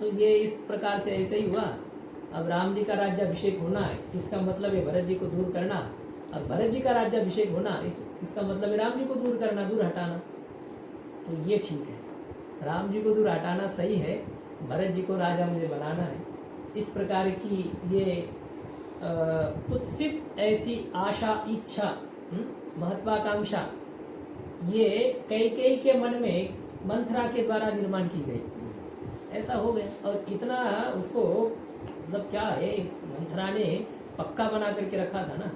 Speaker 1: तो ये इस प्रकार से ऐसे ही हुआ। अब राम जी का राज्याभिषेक होना है, इसका मतलब है भरत जी को दूर करना, और भरत जी का राज्याभिषेक होना इसका मतलब है राम जी को दूर करना, दूर हटाना। तो ये ठीक है, राम जी को दूर हटाना सही है, भरत जी को राजा मुझे बनाना है। इस प्रकार की ये कुत्सित ऐसी आशा, इच्छा, महत्वाकांक्षा ये कैकेयी के मन में मंथरा के द्वारा निर्माण की गई। ऐसा हो गया, और इतना उसको मतलब क्या है, मंथरा ने पक्का बना करके रखा था ना।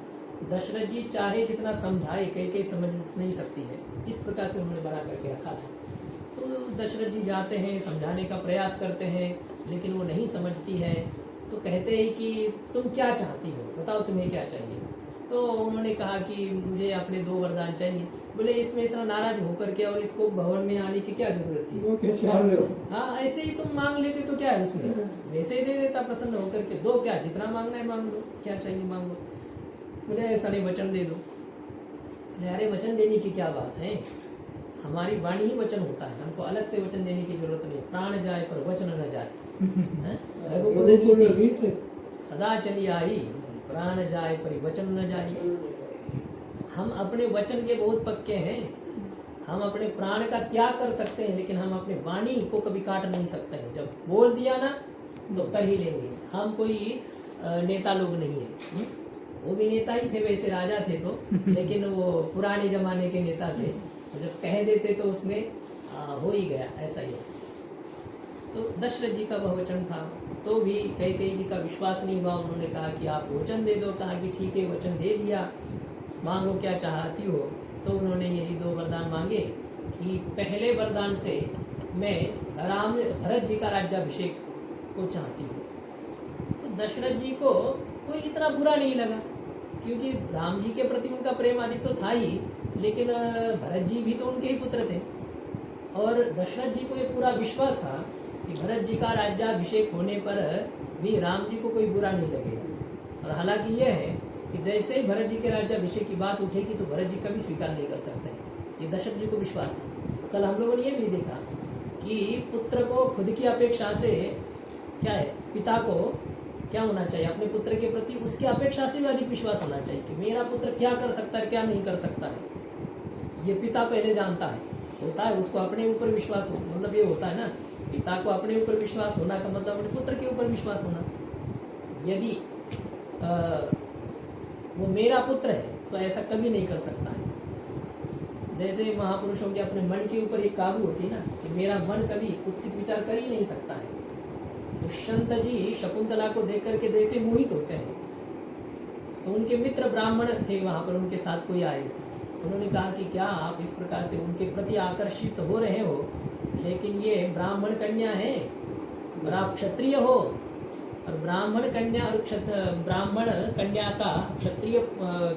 Speaker 1: दशरथ जी चाहे जितना समझाए, कैकेयी समझ नहीं सकती है, इस प्रकार से उन्होंने बना करके रखा था। तो दशरथ जी जाते हैं, समझाने का प्रयास करते हैं, लेकिन वो नहीं समझती है। तो कहते हैं कि तुम क्या चाहती हो, बताओ तुम्हें क्या चाहिए। तो उन्होंने कहा कि मुझे अपने 2 वरदान चाहिए। बोले इसमें इतना नाराज होकर के और इसको भवन में आने की क्या जरूरत थी? हाँ, ऐसे ही तुम मांग लेते तो क्या है उसमें, वैसे ही दे देता प्रसन्न होकर के। दो क्या, जितना मांगना है मांग लो, क्या चाहिए मांगो। बोले ऐसा नहीं, वचन दे दो। अरे वचन देने की क्या बात है, हमारी वाणी ही वचन होता है, हमको अलग से वचन देने की जरूरत नहीं। प्राण जाए पर वचन न जाए। हैं? रघुकुल
Speaker 2: रघुकुल
Speaker 1: रीति
Speaker 2: रीत
Speaker 1: सदा चली आई, प्राण जाए पर वचन न जाए। हम अपने वचन के बहुत पक्के हैं। हम अपने प्राण का त्याग कर सकते हैं, लेकिन हम अपने वाणी को कभी काट नहीं सकते हैं। जब बोल दिया ना तो कर ही लेंगे। हम कोई नेता लोग नहीं है। वो भी नेता ही थे, वैसे राजा थे तो, लेकिन वो पुराने जमाने के नेता थे। तो जब कह देते तो उसमें हो ही गया, ऐसा ही है। तो दशरथ जी का वह वचन था, तो भी कैकेयी जी का विश्वास नहीं हुआ। उन्होंने कहा कि आप वचन दे दो। कहा कि ठीक है, वचन दे दिया, मांगो क्या चाहती हो। तो उन्होंने यही 2 वरदान मांगे कि पहले वरदान से मैं भरत जी का राज्याभिषेक को चाहती हूँ। तो दशरथ जी को कोई इतना बुरा नहीं लगा, क्योंकि राम जी के प्रति उनका प्रेम अधिक तो था ही, लेकिन भरत जी भी तो उनके ही पुत्र थे। और दशरथ जी को ये पूरा विश्वास था कि भरत जी का राज्याभिषेक होने पर भी राम जी को कोई बुरा नहीं लगेगा। और हालांकि यह है कि जैसे ही भरत जी के राज्याभिषेक की बात उठेगी तो भरत जी कभी स्वीकार नहीं कर सकते हैं। ये दशरथ जी को विश्वास था। कल हम लोगों ने ये भी देखा कि पुत्र को खुद की अपेक्षा से क्या है, पिता को क्या होना चाहिए, अपने पुत्र के प्रति उसकी अपेक्षा से भी अधिक विश्वास होना चाहिए कि मेरा पुत्र क्या कर सकता है, क्या नहीं कर सकता है। ये पिता पहले जानता है, होता है उसको अपने ऊपर विश्वास, मतलब ये होता है ना, पिता को अपने ऊपर विश्वास होना का मतलब अपने पुत्र के ऊपर विश्वास होना। यदि वो मेरा पुत्र है तो ऐसा कभी नहीं कर सकता है। जैसे महापुरुषों के अपने मन के ऊपर एक काबू होती है ना, कि मेरा मन कभी कुत्सित विचार कर ही नहीं सकता है। दुष्यंत जी शकुंतला को देख करके जैसे मोहित होते हैं, तो उनके मित्र ब्राह्मण थे वहाँ पर, उनके साथ कोई आए थे। उन्होंने कहा कि क्या आप इस प्रकार से उनके प्रति आकर्षित हो रहे हो, लेकिन ये ब्राह्मण कन्या है और आप क्षत्रिय हो, और ब्राह्मण कन्या का क्षत्रिय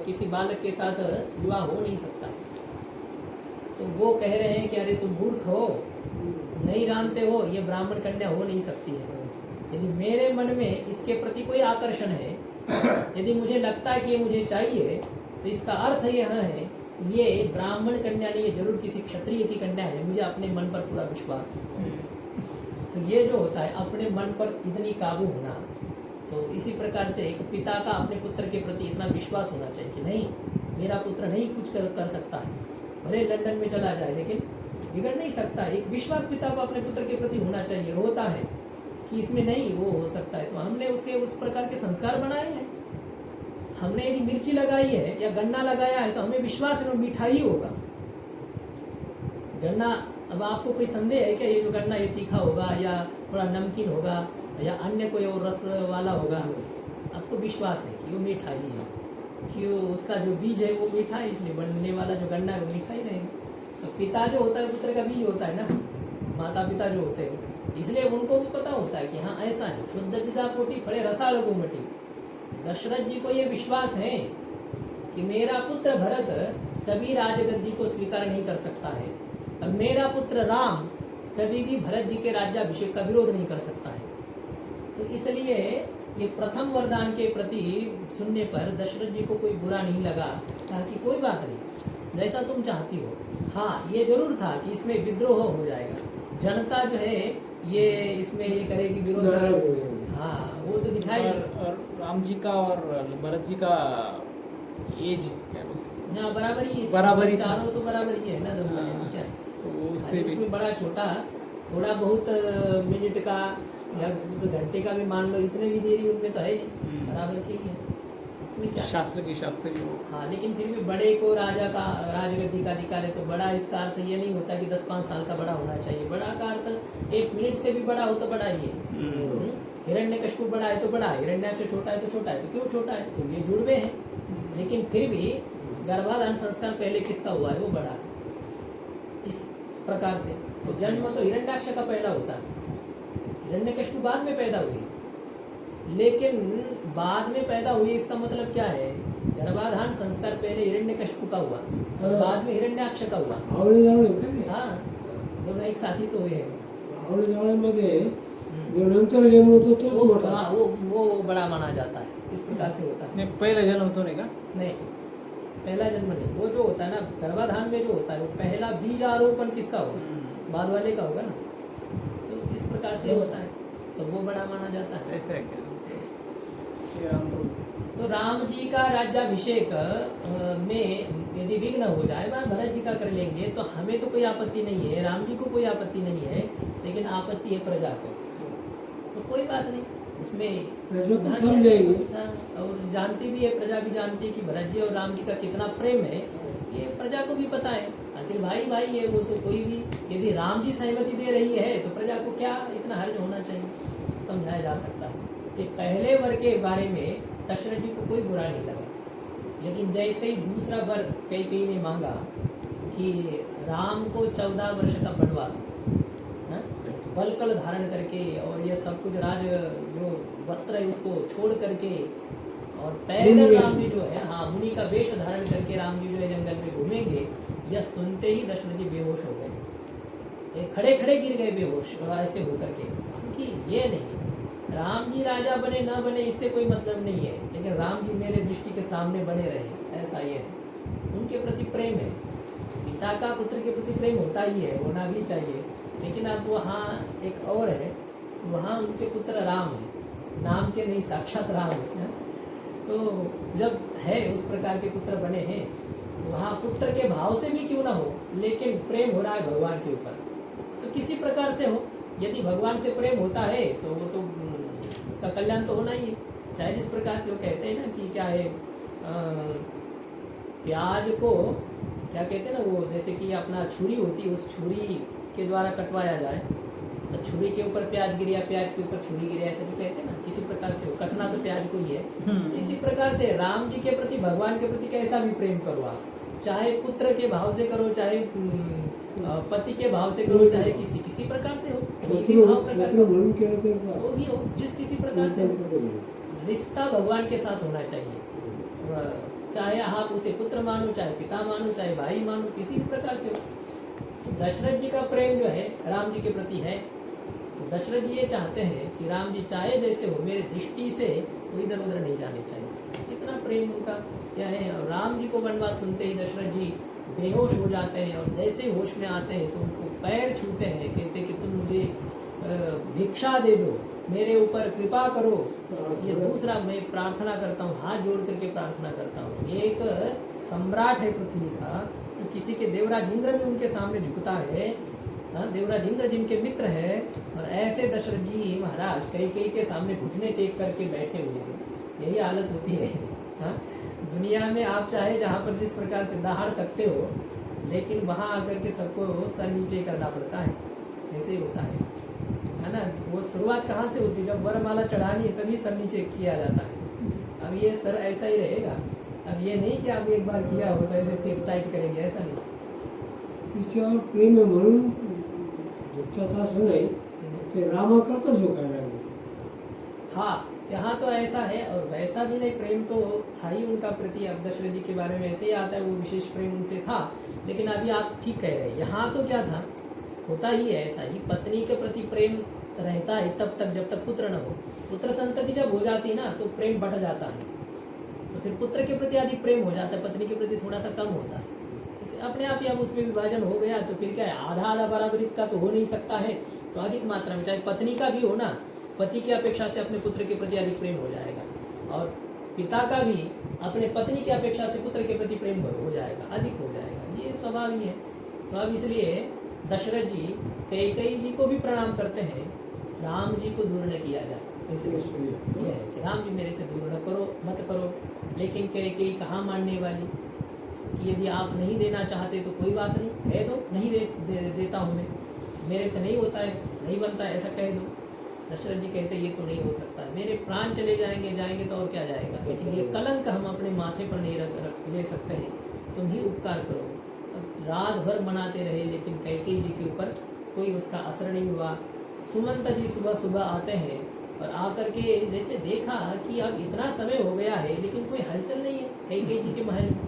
Speaker 1: किसी बालक के साथ विवाह हो नहीं सकता। तो वो कह रहे हैं कि अरे तुम मूर्ख हो, नहीं जानते हो, ये ब्राह्मण कन्या हो नहीं सकती है। यदि मेरे मन में इसके प्रति कोई आकर्षण है, यदि मुझे लगता है कि ये मुझे चाहिए, तो इसका अर्थ यह है ये ब्राह्मण कन्या नहीं, ये जरूर किसी क्षत्रिय की कन्या है। मुझे अपने मन पर पूरा विश्वास है। तो ये जो होता है अपने मन पर इतनी काबू होना, तो इसी प्रकार से एक पिता का अपने पुत्र के प्रति इतना विश्वास होना चाहिए कि नहीं, मेरा पुत्र नहीं कुछ कर सकता है, भले लंदन में चला जाए लेकिन बिगड़ नहीं सकता। एक विश्वास पिता को अपने पुत्र के प्रति होना चाहिए, होता है कि इसमें नहीं वो हो सकता है। तो हमने उसके उस प्रकार के संस्कार बनाए हैं। हमने यदि मिर्ची लगाई है या गन्ना लगाया है तो हमें विश्वास है वो मीठा ही होगा। गन्ना, अब आपको कोई संदेह है क्या ये जो गन्ना ये तीखा होगा या थोड़ा नमकीन होगा या अन्य कोई और रस वाला होगा? आपको विश्वास है कि वो मीठा ही है, कि उसका जो बीज है वो मीठा है, इसलिए बनने वाला जो गन्ना है वो मीठा ही रहेगा। तो पिता जो होता है पुत्र का बीज होता है ना, माता पिता जो होते हैं, इसलिए उनको भी पता होता है कि हाँ ऐसा है। शुद्ध पिता कोटि फड़े रसाल कोमटी। दशरथ जी को ये विश्वास है कि मेरा पुत्र भरत कभी राजगद्दी को स्वीकार नहीं कर सकता है, और मेरा पुत्र राम कभी भी भरत जी के राज्याभिषेक का विरोध नहीं कर सकता है। तो इसलिए ये प्रथम वरदान के प्रति सुनने पर दशरथ जी को कोई बुरा नहीं लगा। कहा कि कोई बात नहीं, जैसा तुम चाहती हो। हाँ, ये जरूर था कि इसमें विद्रोह हो जाएगा, जनता जो है ये इसमें ये करेगी, विरोध करेगी। हाँ, वो तो दिखाई
Speaker 3: और राम जी का और भरत जी का एज
Speaker 1: हाँ बराबर ही है,
Speaker 3: बराबर ही था।
Speaker 1: चारों तो बराबर ही है ना दोनों में, क्या है?
Speaker 3: तो उससे
Speaker 1: अरे
Speaker 3: भी
Speaker 1: उसमें बड़ा छोटा थोड़ा बहुत मिनट का या घंटे का भी मान लो, इतने भी देरी उनमें तो है नहीं, बराबर की है, उसमें क्या है?
Speaker 3: शास्त्र के हिसाब से भी वो
Speaker 1: हाँ, लेकिन फिर भी बड़े को राजा का राजगद्दी का अधिकार है। तो बड़ा इसका अर्थ ये नहीं होता कि 10-5 साल का बड़ा होना चाहिए। बड़ा का अर्थ 1 मिनट से भी बड़ा हो तो बड़ा ही है। हिरण्यकशिपु बड़ा है तो बड़ा है, हिरण्याक्ष छोटा है तो छोटा है। तो क्यों छोटा है? तो ये जुड़वे हैं, लेकिन फिर भी गर्भाधान संस्कार पहले किसका हुआ है वो बड़ा है। इस प्रकार से तो जन्म तो हिरण्याक्ष का पहला होता है, हिरण्यकशिपु बाद में पैदा हुई, लेकिन बाद में पैदा हुई इसका मतलब क्या है? गर्भाधान संस्कार पहले हिरण्यकशिपु का हुआ और बाद में हिरण्याक्ष का हुआ।
Speaker 2: आवळे जावळे होते ना,
Speaker 1: हाँ, दोनों एक साथ ही तो हुए हैं।
Speaker 2: आवळे जावळेमध्ये जो नंतर जन्म होतो तोच
Speaker 1: वो
Speaker 2: मोठा.
Speaker 1: हाँ, वो बड़ा माना जाता है। इस प्रकार से होता है।
Speaker 3: नहीं, पहला जन्म तो नहीं का?
Speaker 1: नहीं, पहला जन्म नहीं, वो जो होता है ना गर्भाधान में जो होता है वो पहला बीज आरोपण किसका होगा, बाद वाले का होगा ना। तो इस प्रकार से होता है, तो वो बड़ा माना जाता है।
Speaker 3: ऐसा है क्या?
Speaker 2: श्री राम को
Speaker 1: तो राम जी का राज्याभिषेक में यदि विघ्न हो जाए, वह भरत जी का कर लेंगे तो हमें तो कोई आपत्ति नहीं है, राम जी को कोई आपत्ति नहीं है, लेकिन आपत्ति है प्रजा को। तो कोई बात नहीं, उसमें
Speaker 2: प्रजा को
Speaker 1: सुधार
Speaker 2: समझ जाएगी।
Speaker 1: अच्छा, और जानती भी है, प्रजा भी जानती है कि भरत जी और राम जी का कितना प्रेम है, ये प्रजा को भी पता है। आखिर भाई भाई है वो, तो कोई भी यदि राम जी सहमति दे रही है तो प्रजा को क्या इतना हर्ज होना चाहिए, समझाया जा सकता है। कि पहले वर के बारे में दशरथ जी को कोई बुरा नहीं लगा, लेकिन जैसे ही दूसरा वर कैकेयी ने मांगा कि राम को 14 वर्ष का वनवास, हाँ, बलकल धारण करके और ये सब कुछ राज जो वस्त्र है उसको छोड़ करके और पैदल राम जी जो है, हाँ, मुनि का वेश धारण करके राम जी जो है जंगल में घूमेंगे, यह सुनते ही दशरथ जी बेहोश हो गए, खड़े खड़े गिर गए बेहोश ऐसे होकर के। क्योंकि ये नहीं, राम जी राजा बने ना बने इससे कोई मतलब नहीं है, लेकिन राम जी मेरे दृष्टि के सामने बने रहे, ऐसा ये है। उनके प्रति प्रेम है, पिता का पुत्र के प्रति प्रेम होता ही है, होना भी चाहिए। लेकिन अब वहाँ एक और है, वहाँ उनके पुत्र राम है, नाम के नहीं साक्षात राम है। तो जब है उस प्रकार के पुत्र बने हैं, वहाँ पुत्र के भाव से भी क्यों ना हो, लेकिन प्रेम हो रहा है भगवान के ऊपर, तो किसी प्रकार से हो। यदि भगवान से प्रेम होता है तो वो तो उसका कल्याण तो होना ही है। चाहे जिस प्रकार से वो कहते हैं ना कि क्या है, प्याज को क्या कहते हैं ना, वो जैसे कि अपना छुरी होती है, उस छुरी के द्वारा कटवाया जाए, तो छुरी के ऊपर प्याज गिर या प्याज के ऊपर छुरी गिरे, ऐसे जो कहते हैं ना, किसी प्रकार से कटना तो प्याज को ही है। इसी प्रकार से राम जी के प्रति, भगवान के प्रति कैसा भी प्रेम करो आप, चाहे पुत्र के भाव से करो, चाहे पति के भाव से करो, चाहे किसी प्रकार से हो, कोई भी भाव प्रकार का वो भी हो, जिस किसी प्रकार से हो, रिश्ता भगवान के साथ होना चाहिए। चाहे आप उसे पुत्र मानो, चाहे पिता मानो, चाहे भाई मानो, किसी भी प्रकार से हो। तो दशरथ जी का प्रेम जो है राम जी के प्रति है, तो दशरथ जी ये चाहते हैं कि राम जी चाहे जैसे हो, मेरे दृष्टि से वो इधर उधर नहीं जाने चाहिए, इतना प्रेम उनका क्या है। और राम जी को वनवास सुनते ही दशरथ जी बेहोश हो जाते हैं, और जैसे ही होश में आते हैं तो उनको पैर छूते हैं, कहते कि तुम मुझे भिक्षा दे दो, मेरे ऊपर कृपा करो। ये दूसरा मैं प्रार्थना करता हूँ, हाथ जोड़ करके प्रार्थना करता हूँ। एक सम्राट है पृथ्वी का, तो किसी के देवराज इंद्र भी उनके सामने झुकता है, देवराज इंद्र जिनके मित्र है, और ऐसे दशरथ जी महाराज कैकेयी के सामने घुटने टेक करके बैठे हुए हैं। यही हालत होती है। हाँ, दुनिया में आप चाहे जहाँ पर जिस प्रकार से दहाड़ सकते हो, लेकिन वहाँ आकर के सबको सर नीचे करना पड़ता है, ऐसे ही होता है ना। वो शुरुआत कहाँ से होती है, जब वरमाला चढ़ानी है तभी सर नीचे किया जाता है। अब ये सर ऐसा ही रहेगा, अब ये नहीं कि आप एक बार किया हो तो ऐसे चेक टाइट करेंगे, ऐसा नहीं।
Speaker 2: तिच्यावर प्रेम आहे म्हणून दुःखाचा असं नाही, ते रामाकरताच हो काय लागले।
Speaker 1: हाँ, यहाँ तो ऐसा है, और वैसा भी नहीं, प्रेम तो था ही उनका प्रति। अब दशरथ जी के बारे में ऐसे ही आता है, वो विशेष प्रेम उनसे था। लेकिन अभी आप ठीक कह रहे हैं, यहाँ तो क्या था, होता ही है ऐसा ही, पत्नी के प्रति प्रेम रहता है तब तक जब तक पुत्र न हो। पुत्र संतति जब हो जाती ना तो प्रेम बढ़ जाता है, तो फिर पुत्र के प्रति अधिक प्रेम हो जाता है, पत्नी के प्रति थोड़ा सा कम होता है। इसे अपने आप ही अब उसमें विभाजन हो गया तो फिर क्या है, आधा आधा बराबरी का तो हो नहीं सकता है, तो अधिक मात्रा में, चाहे पत्नी का भी हो ना, पति की अपेक्षा से अपने पुत्र के प्रति अधिक प्रेम हो जाएगा, और पिता का भी अपने पत्नी की अपेक्षा से पुत्र के प्रति प्रेम हो जाएगा, अधिक हो जाएगा, ये स्वभाव ही है। तो अब इसलिए दशरथ जी कैकेयी जी को भी प्रणाम करते हैं, राम जी को दूर न किया जाए, इसलिए ये है कि राम जी मेरे से दूर न करो, मत करो। लेकिन कैकेयी कहाँ मानने वाली, कि यदि आप नहीं देना चाहते तो कोई बात नहीं, कह दो नहीं देता हूँ मैं, मेरे से नहीं होता है, नहीं बनता है, ऐसा कह दो। दशरथ जी कहते ये तो नहीं हो सकता, मेरे प्राण चले जाएंगे तो और क्या जाएगा, लेकिन ये कलंक हम अपने माथे पर नहीं रख ले सकते हैं, तुम ही उपकार करो। रात भर मनाते रहे, लेकिन कैकेयी जी के ऊपर कोई उसका असर नहीं हुआ। सुमंत जी सुबह सुबह आते हैं, और आकर के जैसे देखा कि अब इतना समय हो गया है लेकिन कोई हलचल नहीं है कैकेयी जी के महल में।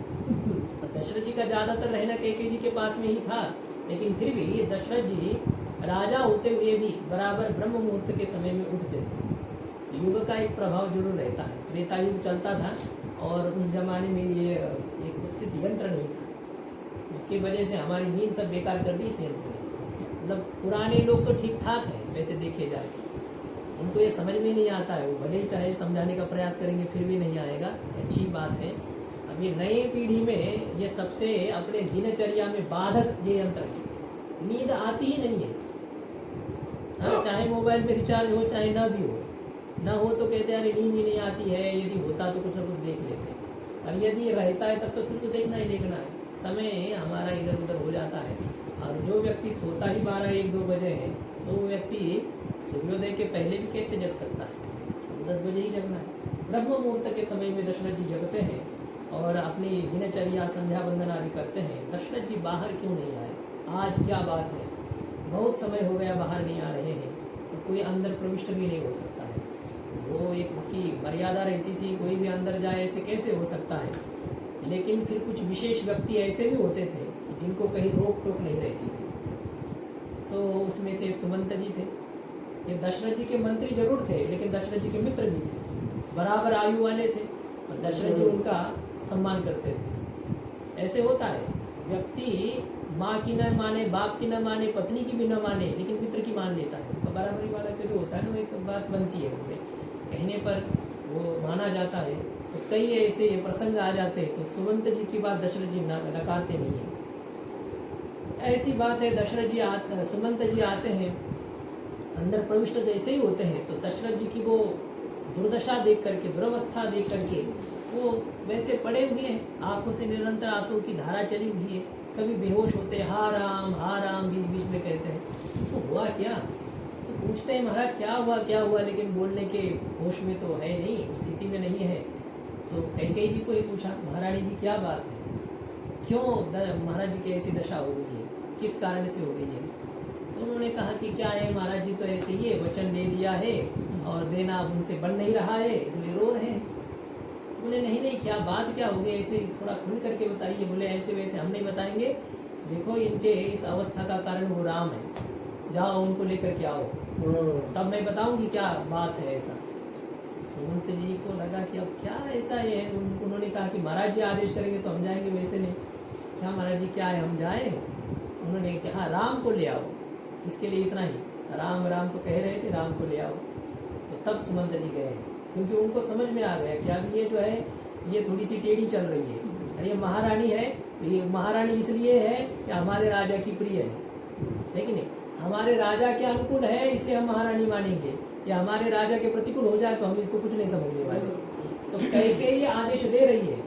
Speaker 1: दशरथ जी का ज़्यादातर रहना कैकेयी जी के पास में ही था, लेकिन फिर भी दशरथ जी राजा होते हुए भी बराबर ब्रह्म मुहूर्त के समय में उठते थे। युग का एक प्रभाव जरूर रहता है, त्रेता युग चलता था, और उस जमाने में ये एक कुछ विकसित यंत्र नहीं था, जिसकी वजह से हमारी नींद सब बेकार कर दी इस यंत्र ने। मतलब पुराने लोग तो ठीक ठाक हैं वैसे देखे जाए, उनको ये समझ में नहीं आता है, वो भले ही चाहे समझाने का प्रयास करेंगे फिर भी नहीं आएगा, अच्छी बात है। अब ये नई पीढ़ी में ये सबसे अपने दिनचर्या में बाधक ये यंत्र है, नींद आती ही नहीं है। हाँ, चाहे मोबाइल में रिचार्ज हो चाहे ना भी हो, ना हो तो कहते हैं अरे नींद ही नहीं आती है, यदि होता तो कुछ ना कुछ देख लेते, और यदि रहता है तब तो फिर तो देखना ही देखना है। समय हमारा इधर उधर हो जाता है, और जो व्यक्ति सोता ही 12-1-2 बजे है तो वो व्यक्ति सूर्योदय के पहले भी कैसे जग सकता है? 10 बजे ही जगना है। ब्रह्म मुहूर्त के समय में दशरथ जी जगते हैं और अपनी दिनचर्या संध्या वंदन आदि करते हैं। दशरथ जी बाहर क्यों नहीं आए? आज क्या बात है, बहुत समय हो गया बाहर नहीं आ रहे हैं, तो कोई अंदर प्रविष्ट भी नहीं हो सकता है। वो एक उसकी मर्यादा रहती थी, कोई भी अंदर जाए ऐसे कैसे हो सकता है। लेकिन फिर कुछ विशेष व्यक्ति ऐसे भी होते थे जिनको कहीं रोक टोक नहीं रहती थी, तो उसमें से सुमंत जी थे। ये दशरथ जी के मंत्री जरूर थे, लेकिन दशरथ जी के मित्र भी थे, बराबर आयु वाले थे, और दशरथ जी उनका सम्मान करते थे। ऐसे होता है, व्यक्ति माँ की न माने, बाप की न माने, पत्नी की भी न माने, लेकिन मित्र की मान लेता है। तो बराबरी वाला का जो होता है ना, एक बात बनती है उनमें, कहने पर वो माना जाता है। तो कई ऐसे प्रसंग आ जाते हैं, तो सुमंत जी की बात दशरथ जी नकारते नहीं है। ऐसी बात है, दशरथ जी सुमंत जी आते हैं, अंदर प्रविष्ट तो ऐसे ही होते हैं, तो दशरथ जी की वो दुर्दशा देख करके, दुर्वस्था देख करके वो वैसे पड़े हुए हैं, आंखों से निरंतर आंसू की धारा चली हुई है, कभी बेहोश होते हैं, हा राम बीच बीच में कहते हैं। तो हुआ क्या? तो पूछते हैं महाराज क्या हुआ, लेकिन बोलने के होश में तो है नहीं, स्थिति में नहीं है। तो कैकेयी जी को ही पूछा, महारानी जी क्या बात है, क्यों महाराज जी की ऐसी दशा हो गई है, किस कारण से हो गई है? तो उन्होंने कहा कि क्या है महाराज जी, तो ऐसे ही है, वचन दे दिया है और देना अब उनसे बन नहीं रहा है, इसलिए रो रहे हैं। बोले नहीं क्या बात क्या हो गई, ऐसे थोड़ा खुल करके बताइए। बोले ऐसे वैसे हम नहीं बताएंगे, देखो इनके इस अवस्था का कारण वो राम है, जाओ उनको लेकर के आओ, तब मैं बताऊंगी क्या बात है। ऐसा सुमंत जी को लगा कि अब क्या ऐसा है। उन्होंने कहा कि महाराज जी आदेश करेंगे तो हम जाएंगे, वैसे नहीं। क्या महाराज जी क्या है, हम जाएं? उन्होंने कहा राम को ले आओ, इसके लिए इतना ही, राम तो कह रहे थे, राम को ले आओ। तो तब सुमंत जी गए, क्योंकि उनको समझ में आ गया कि अब ये जो है ये थोड़ी सी टेढ़ी चल रही है, और ये महारानी है, ये महारानी इसलिए है कि हमारे राजा की प्रिय है कि नहीं, हमारे राजा के अनुकूल है इसलिए हम महारानी मानेंगे, या हमारे राजा के प्रतिकूल हो जाए तो हम इसको कुछ नहीं समझने वाले। तो कैकेयी आदेश दे रही है,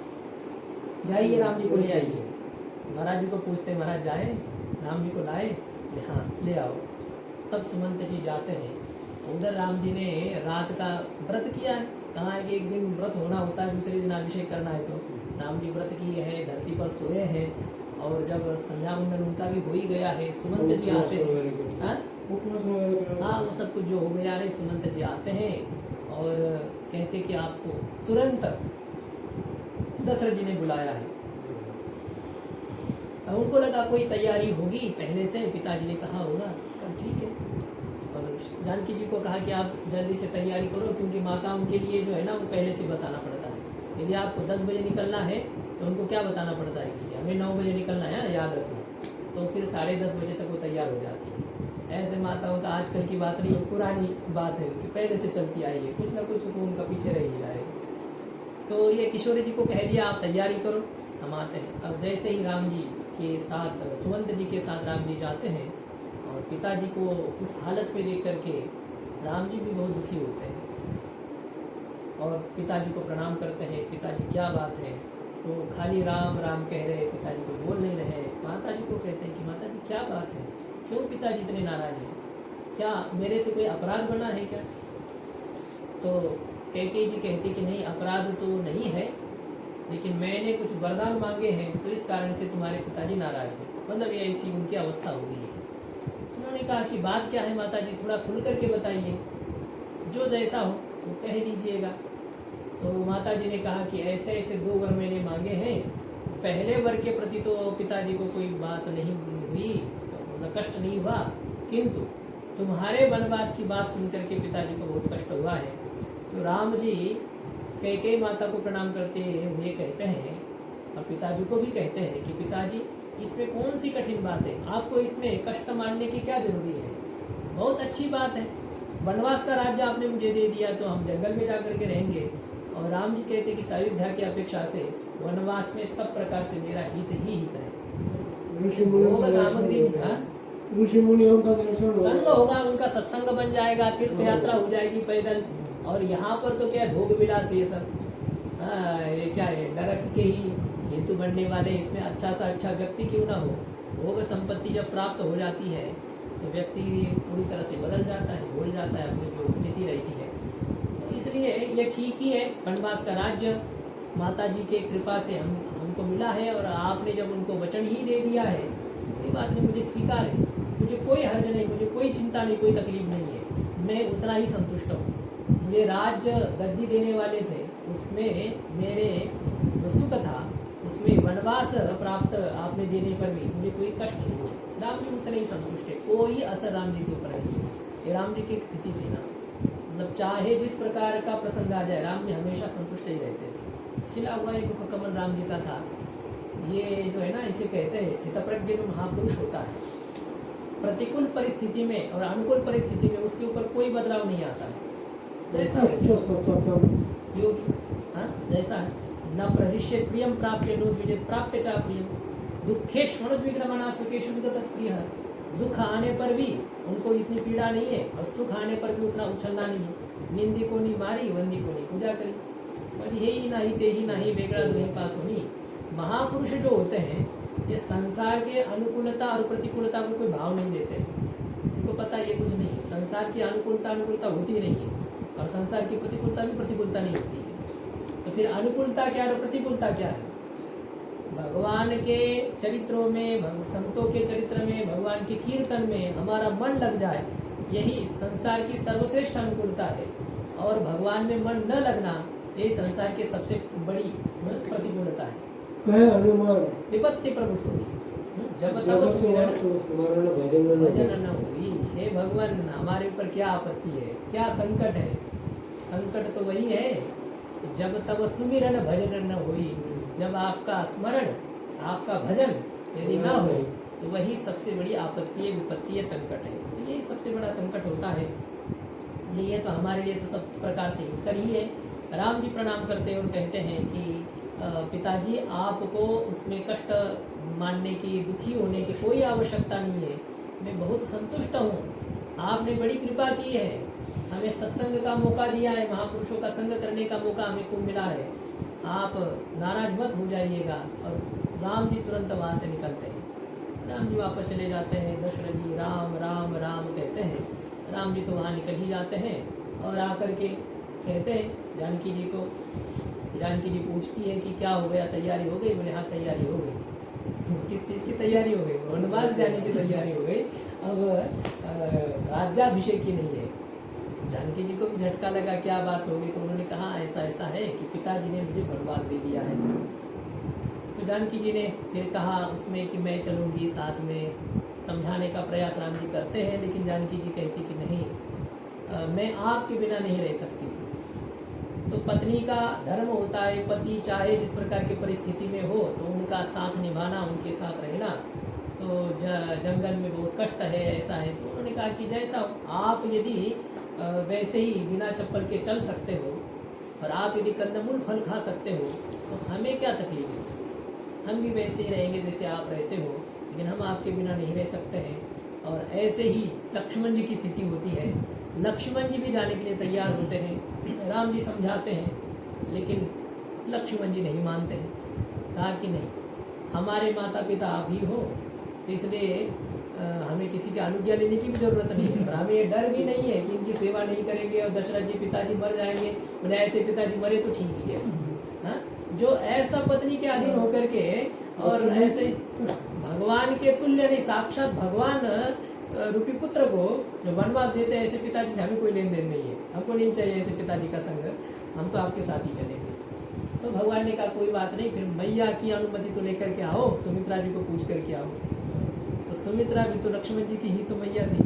Speaker 1: जाइए राम जी को ले आइए। महाराज जी को पूछते, महाराज जाए, राम जी को लाए? हाँ ले आओ। तब सुमंत जी जाते हैं, उधर राम जी ने रात का व्रत किया है। कहा है कि एक दिन व्रत होना होता है, दूसरे दिन अभिषेक करना है, तो राम जी व्रत किए हैं, धरती पर सोए हैं, और जब संध्या वंदन उनका भी हो ही गया है, सुमंत जी आते हैं। हाँ वो सब कुछ जो हो गया है, सुमंत जी आते हैं और कहते कि आपको तुरंत दशरथ जी ने बुलाया है। अब उनको लगा कोई तैयारी होगी पहले से, पिताजी ने कहा होगा, कहा ठीक है। और जानकी जी को कहा कि आप जल्दी से तैयारी करो, क्योंकि माताओं के लिए जो है ना वो पहले से बताना पड़ता है। यदि आपको 10 बजे निकलना है तो उनको क्या बताना पड़ता है कि हमें 9 बजे निकलना है, याद रखना, तो फिर 10:30 बजे तक वो तैयार हो जाती है। ऐसे माताओं का आजकल की बात नहीं, पुरानी बात है कि पहले से चलती आई है, कुछ ना कुछ तो उनका पीछे रह ही जाएगा। तो ये किशोरी जी को कह दिया आप तैयारी करो, हम आते हैं। अब जैसे ही राम जी के साथ, सुमंत जी के साथ राम जी जाते हैं, और पिताजी को उस हालत में देख करके राम जी भी बहुत दुखी होते हैं, और पिताजी को प्रणाम करते हैं। पिताजी क्या बात है? तो खाली राम कह रहे, पिताजी को बोल नहीं रहे। माता जी को कहते हैं कि माता जी क्या बात है, क्यों पिताजी इतने नाराज हैं, क्या मेरे से कोई अपराध बना है क्या? तो कैकेयी जी कहती कि नहीं, अपराध तो नहीं है, लेकिन मैंने कुछ वरदान मांगे हैं, तो इस कारण से तुम्हारे पिताजी नाराज हैं। मतलब ये ऐसी उनकी अवस्था हो गई है। उन्होंने कहा कि बात क्या है माता जी, थोड़ा खुल करके बताइए, जो जैसा हो वो कह दीजिएगा। तो माता जी ने कहा कि ऐसे ऐसे 2 वर मैंने मांगे हैं। पहले वर के प्रति तो पिताजी को कोई बात नहीं हुई, मतलब कष्ट नहीं हुआ, किंतु तुम्हारे वनवास की बात सुन करके पिताजी को बहुत कष्ट हुआ है। तो राम जी कैकेयी माता को प्रणाम करते हुए कहते हैं और पिताजी को भी कहते हैं कि पिताजी इसमें कौन सी कठिन बात है, आपको इसमें कष्ट मानने की क्या जरूरी है, बहुत अच्छी बात है, वनवास का राज्य आपने मुझे दे दिया तो हम जंगल में जाकर के रहेंगे। और राम जी कहते हैं कि अयोध्या की अपेक्षा से वनवास में सब प्रकार से मेरा हित ही हित है।
Speaker 2: ऋषि मुनियों
Speaker 1: भोग
Speaker 2: का
Speaker 1: सामग्री
Speaker 2: ऋषि मुनियों का दर्शन
Speaker 1: संग होगा, उनका सत्संग बन जाएगा, तीर्थ यात्रा हो जाएगी पैदल। और यहाँ पर तो क्या भोग विलास ये सब, ये क्या है, नरक के ही हेतु बनने वाले। इसमें अच्छा सा अच्छा व्यक्ति क्यों ना हो, भोग संपत्ति जब प्राप्त हो जाती है तो व्यक्ति पूरी तरह से बदल जाता है, भूल जाता है अपनी जो स्थिति रहती है। तो इसलिए ये ठीक ही है, वनवास का राज्य माता जी के कृपा से हमको मिला है। और आपने जब उनको वचन ही दे दिया है, कोई बात नहीं, मुझे स्वीकार है, मुझे कोई हर्ज नहीं, मुझे कोई चिंता नहीं, कोई तकलीफ नहीं है, मैं उतना ही संतुष्ट हूँ। मुझे राज्य गद्दी देने वाले थे, उसमें मेरे जो सुख था, उसमें वनवास प्राप्त आपने देने पर भी मुझे कोई कष्ट नहीं है। राम जी उतने ही संतुष्ट है, कोई असर राम जी के ऊपर नहीं है। ये राम जी की एक स्थिति थी ना, मतलब चाहे जिस प्रकार का प्रसंग आ जाए, राम जी हमेशा संतुष्ट ही रहते थे। खिला हुआ एक मुख कमल राम जी का था। ये जो है ना, इसे कहते हैं स्थितप्रज्ञ जो महापुरुष होता है, प्रतिकूल परिस्थिति में और अनुकूल परिस्थिति में उसके ऊपर कोई बदलाव नहीं आता है। जैसा योगी, हाँ जैसा है, न प्रहिष्य प्रियम प्राप्य नो द्विजेत प्राप्य चा प्रियम दुखेष्वनुद्विग्रमणा सुखेषु विगतः प्रियः। दुख आने पर भी उनको इतनी पीड़ा नहीं है और सुख आने पर भी उतना उछलना नहीं है। निंदी को नहीं मारी, वंदी को नहीं पूजा करी, और यही नाही ते ही नाही बेगड़ा दुहे पास होनी। महापुरुष जो होते हैं ये संसार के अनुकूलता और प्रतिकूलता को कोई भाव नहीं देते। उनको पता ये कुछ नहीं, संसार की अनुकूलता होती नहीं है और संसार की प्रतिकूलता नहीं होती है। तो फिर अनुकूलता क्या और प्रतिकूलता क्या है? भगवान के चरित्रों में, संतों के चरित्र में, भगवान के कीर्तन में हमारा मन लग जाए, यही संसार की सर्वश्रेष्ठ अनुकूलता है। और भगवान में मन न लगना, यही संसार की सबसे बड़ी प्रतिकूलता है।
Speaker 2: हनुमान
Speaker 1: विपत्ति प्रभु सोई, जब तब
Speaker 2: स्मरण भजन
Speaker 1: न हुई। हे भगवान, हमारे ऊपर क्या आपत्ति है, क्या संकट है? संकट तो वही है जब तब सुमिरन भजन न हुई। जब आपका स्मरण, आपका भजन यदि ना हो तो वही सबसे बड़ी आपत्ति है, विपत्ति है, संकट है। तो यही सबसे बड़ा संकट होता है। ये तो हमारे लिए तो सब प्रकार से हितकर ही है। राम जी प्रणाम करते हैं और कहते हैं कि पिताजी आपको उसमें कष्ट मानने की, दुखी होने की कोई आवश्यकता नहीं है। मैं बहुत संतुष्ट हूँ, आपने बड़ी कृपा की है, हमें सत्संग का मौका दिया है, महापुरुषों का संग करने का मौका हमें को मिला है। आप नाराज मत हो जाइएगा। और राम जी तुरंत वहाँ से निकलते हैं। राम जी वापस चले जाते हैं। दशरथ जी राम राम राम कहते हैं। राम जी तो वहाँ निकल ही जाते हैं और आकर के कहते हैं जानकी जी को। जानकी जी पूछती है कि क्या हो गया, तैयारी हो गई? बोले हाँ तैयारी हो गई। किस चीज़ की तैयारी हो गई? वनवास जाने की तैयारी हो गई। अब राज्याभिषेक की नहीं है। जानकी जी को भी झटका लगा, क्या बात होगी? तो उन्होंने कहा ऐसा ऐसा है कि पिताजी ने मुझे वनवास दे दिया है। तो जानकी जी ने फिर कहा उसमें कि मैं चलूँगी साथ में। समझाने का प्रयास राम जी करते हैं, लेकिन जानकी जी कहती कि नहीं, मैं आपके बिना नहीं रह सकती। तो पत्नी का धर्म होता है, पति चाहे जिस प्रकार की परिस्थिति में हो तो उनका साथ निभाना, उनके साथ रहना। तो जंगल में बहुत कष्ट है, ऐसा है। तो उन्होंने कहा कि जैसा आप यदि वैसे ही बिना चप्पल के चल सकते हो और आप यदि कंदमूल फल खा सकते हो तो हमें क्या तकलीफ है? हम भी वैसे ही रहेंगे जैसे आप रहते हो, लेकिन हम आपके बिना नहीं रह सकते हैं। और ऐसे ही लक्ष्मण जी की स्थिति होती है। लक्ष्मण जी भी जाने के लिए तैयार होते हैं। राम जी समझाते हैं, लेकिन लक्ष्मण जी नहीं मानते हैं। कहा कि नहीं, हमारे माता पिता आप ही हो, तो इसलिए हमें किसी की अनुज्ञा लेने की भी जरूरत नहीं है। और हमें ये डर भी नहीं है कि इनकी सेवा नहीं करेंगे और दशरथ जी पिताजी मर जाएंगे। बोले ऐसे पिताजी मरे तो ठीक ही है। हाँ, जो ऐसा पत्नी के अधीन होकर के और ऐसे भगवान के तुल्य नहीं, साक्षात भगवान रूपी पुत्र को जो वनवास देते हैं, ऐसे पिताजी से हमें कोई लेन देन नहीं है। हमको नहीं चाहिए ऐसे पिताजी का संग, हम तो आपके साथ ही चलेंगे। तो भगवान ने कहा कोई बात नहीं, फिर मैया की अनुमति तो लेकर के आओ, सुमित्रा जी को पूछ करके आओ। तो सुमित्रा भी तो लक्ष्मण जी की ही तो मैया थी,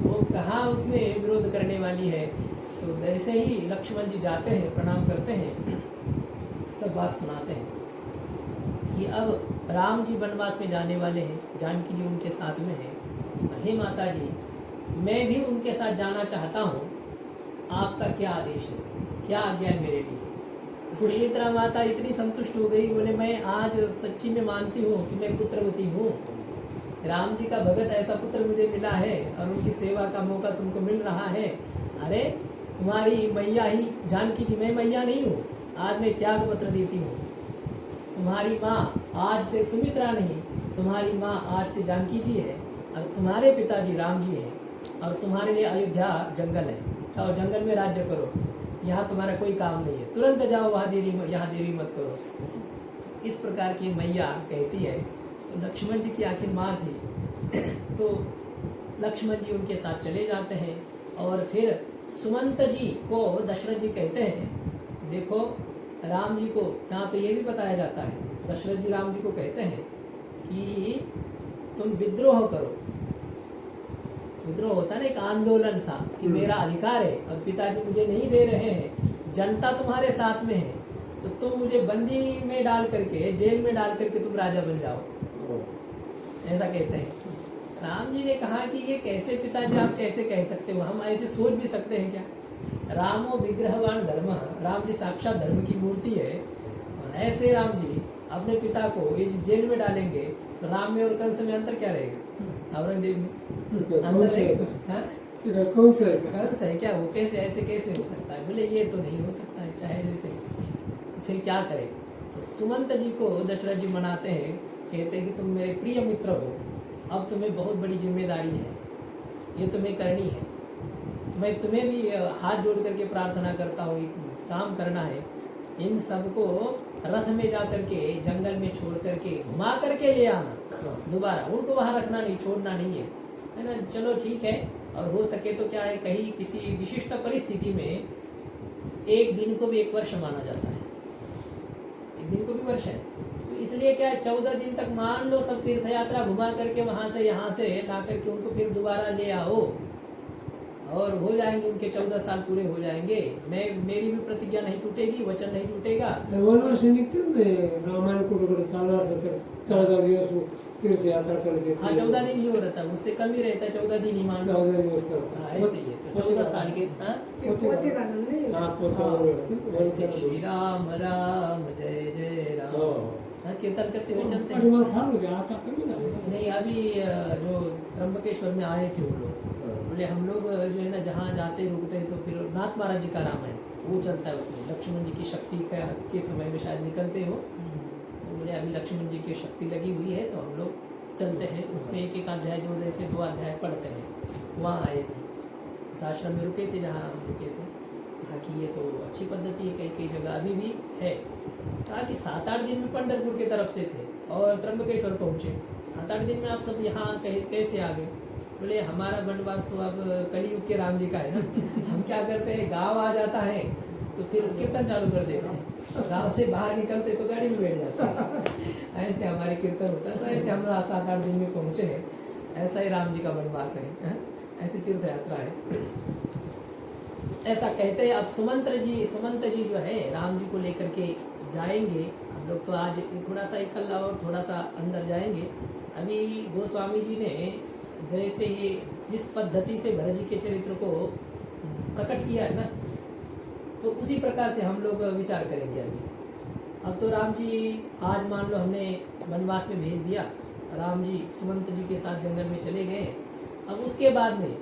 Speaker 1: वो कहाँ उसमें विरोध करने वाली है। तो जैसे ही लक्ष्मण जी जाते हैं, प्रणाम करते हैं, सब बात सुनाते हैं। कि अब राम जी वनवास में जाने वाले हैं, जानकी जी उनके साथ में है, हे माता जी मैं भी उनके साथ जाना चाहता हूँ, आपका क्या आदेश है, क्या आज्ञा है मेरे लिए। सुमित्रा माता इतनी संतुष्ट हो गई, बोले मैं आज सच्ची में मानती हूँ कि मैं पुत्रवती हूँ, राम जी का भगत ऐसा पुत्र मुझे मिला है और उनकी सेवा का मौका तुमको मिल रहा है। अरे तुम्हारी मैया ही जानकी जी, मैं मैया नहीं हूँ, आज मैं त्याग पत्र देती हूँ। तुम्हारी माँ आज से सुमित्रा नहीं, तुम्हारी माँ आज से जानकी जी है और तुम्हारे पिताजी राम जी हैं और तुम्हारे लिए अयोध्या जंगल है, जाओ जंगल में राज्य करो, यहाँ तुम्हारा कोई काम नहीं है, तुरंत जाओ, वहाँ देरी मत करो। इस प्रकार की मैया कहती है। तो लक्ष्मण जी की आखिर माँ थी तो लक्ष्मण जी उनके साथ चले जाते हैं और फिर सुमंत जी को दशरथ जी कहते हैं, देखो राम जी को यहाँ तो ये भी बताया जाता है, दशरथ जी राम जी को कहते हैं कि तुम विद्रोह करो। विद्रोह होता है ना एक आंदोलन सा कि मेरा अधिकार है और पिताजी मुझे नहीं दे रहे हैं, जनता तुम्हारे साथ में है, तो तुम मुझे बंदी में डाल करके, जेल में डाल करके तुम राजा बन जाओ, ऐसा कहते हैं। राम जी ने कहा कि ये कैसे पिताजी आप कैसे कह सकते हो, हम ऐसे सोच भी सकते हैं क्या। रामो विग्रहवान धर्म, राम जी साक्षात धर्म की मूर्ति है और ऐसे राम जी अपने पिता को जेल में डालेंगे तो राम में और कंस में अंतर क्या रहेगा, औरंगजेब में अंतर रहेगा, कंस है क्या वो, कैसे ऐसे कैसे हो सकता है। बोले ये तो नहीं हो सकता है, चाहे जैसे, तो फिर क्या करें। तो सुमंत जी को दशरथ जी मनाते हैं, कहते हैं कि तुम मेरे प्रिय मित्र हो, अब तुम्हें बहुत बड़ी जिम्मेदारी है, ये तुम्हें करनी है, मैं तुम्हें भी हाथ जोड़ करके प्रार्थना करता हूँ, एक काम करना है, इन सबको रथ में जा करके जंगल में छोड़ करके घुमा करके ले आना दोबारा, उनको वहाँ रखना नहीं, छोड़ना नहीं है ना। चलो ठीक है, और हो सके तो क्या है, कहीं किसी विशिष्ट परिस्थिति में एक दिन को भी एक वर्ष माना जाता है, एक दिन को भी वर्ष है, तो इसलिए क्या है 14 दिन तक मान लो सब तीर्थ यात्रा घुमा करके वहाँ से यहाँ से ला करके उनको फिर दोबारा ले आओ और हो जाएंगे उनके 14 साल पूरे हो जाएंगे। मेरी भी प्रतिज्ञा नहीं टूटेगी, वचन नहीं टूटेगा।
Speaker 2: रामायण को 14 दिवस तीर्थ यात्रा करके,
Speaker 1: हाँ 14 दिन ही हो रहता है, उससे कम ही रहता है, 14 दिन ही मान लो, ऐसे ही है। तो 14 साल के ऐसे श्री राम राम जय जय राम कीर्तन करते हुए चलते हैं। नहीं अभी जो त्र्यंबकेश्वर में आए थे वो लोग, बोले हम लोग जो है ना जहाँ जाते रुकते हैं तो फिर नाथ महाराज जी का रामायण वो चलता है, उसमें लक्ष्मण जी की शक्ति के समय में शायद निकलते हो, तो बोले अभी लक्ष्मण जी की शक्ति लगी हुई है तो हम लोग चलते हैं, उसमें एक एक अध्याय जोड़ने से 2 अध्याय पढ़ते हैं। वहाँ आए थे, इस आश्रम में रुके थे जहाँ हम रुके थे, कहा कि ये तो अच्छी पद्धति है, कई कई जगह अभी भी है। कहा कि 7-8 दिन में पंढरपुर की तरफ से थे और त्र्यंबकेश्वर पहुँचे, 7-8 दिन में आप सब यहाँ कैसे आ गए। बोले हमारा वनवास तो अब कलयुग के राम जी का है ना, हम क्या करते हैं गांव आ जाता है तो फिर कीर्तन चालू कर देते हैं, गांव से बाहर निकलते तो गाड़ी में बैठ जाते हैं, ऐसे हमारे कीर्तन होता है। तो ऐसे हम 7-8 दिन में पहुँचे हैं, ऐसा ही राम जी का वनवास है, ऐसी तीर्थ यात्रा है, ऐसा कहते हैं। अब सुमंत जी जो है राम जी को लेकर के जाएंगे। हम लोग तो आज थोड़ा सा इकल्ला और थोड़ा सा अंदर जाएंगे। अभी गोस्वामी जी ने जैसे ये जिस पद्धति से भरत जी के चरित्र को प्रकट किया है ना, तो उसी प्रकार से हम लोग विचार करेंगे अभी। अब तो राम जी आज मान लो हमने वनवास में भेज दिया, राम जी सुमंत जी के साथ जंगल में चले गए। अब उसके बाद में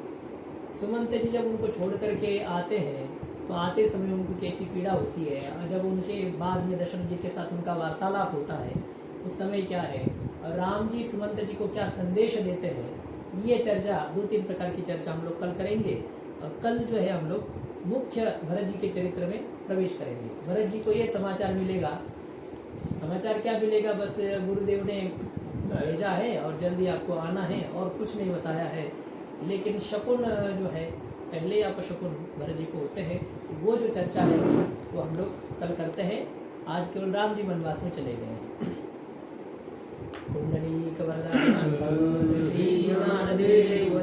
Speaker 1: सुमंत जी जब उनको छोड़ करके आते हैं तो आते समय उनको कैसी पीड़ा होती है, और जब उनके बाद में दशरथ जी के साथ उनका वार्तालाप होता है उस समय क्या है, और राम जी सुमंत जी को क्या संदेश देते हैं, ये चर्चा 2-3 प्रकार की चर्चा हम लोग कल करेंगे। और कल जो है हम लोग मुख्य भरत जी के चरित्र में प्रवेश करेंगे। भरत जी को ये समाचार मिलेगा, समाचार क्या मिलेगा, बस गुरुदेव ने भेजा है और जल्दी आपको आना है, और कुछ नहीं बताया है। लेकिन शकुन जो है पहले या अपशकुन भरत जी को होते हैं, वो जो चर्चा है वो हम लोग कल करते हैं। आज केवल राम जी वनवास में चले गए हैं। कुंडलीक वरदान श्री ज्ञानदेव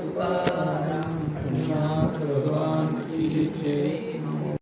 Speaker 1: भगवान की जय।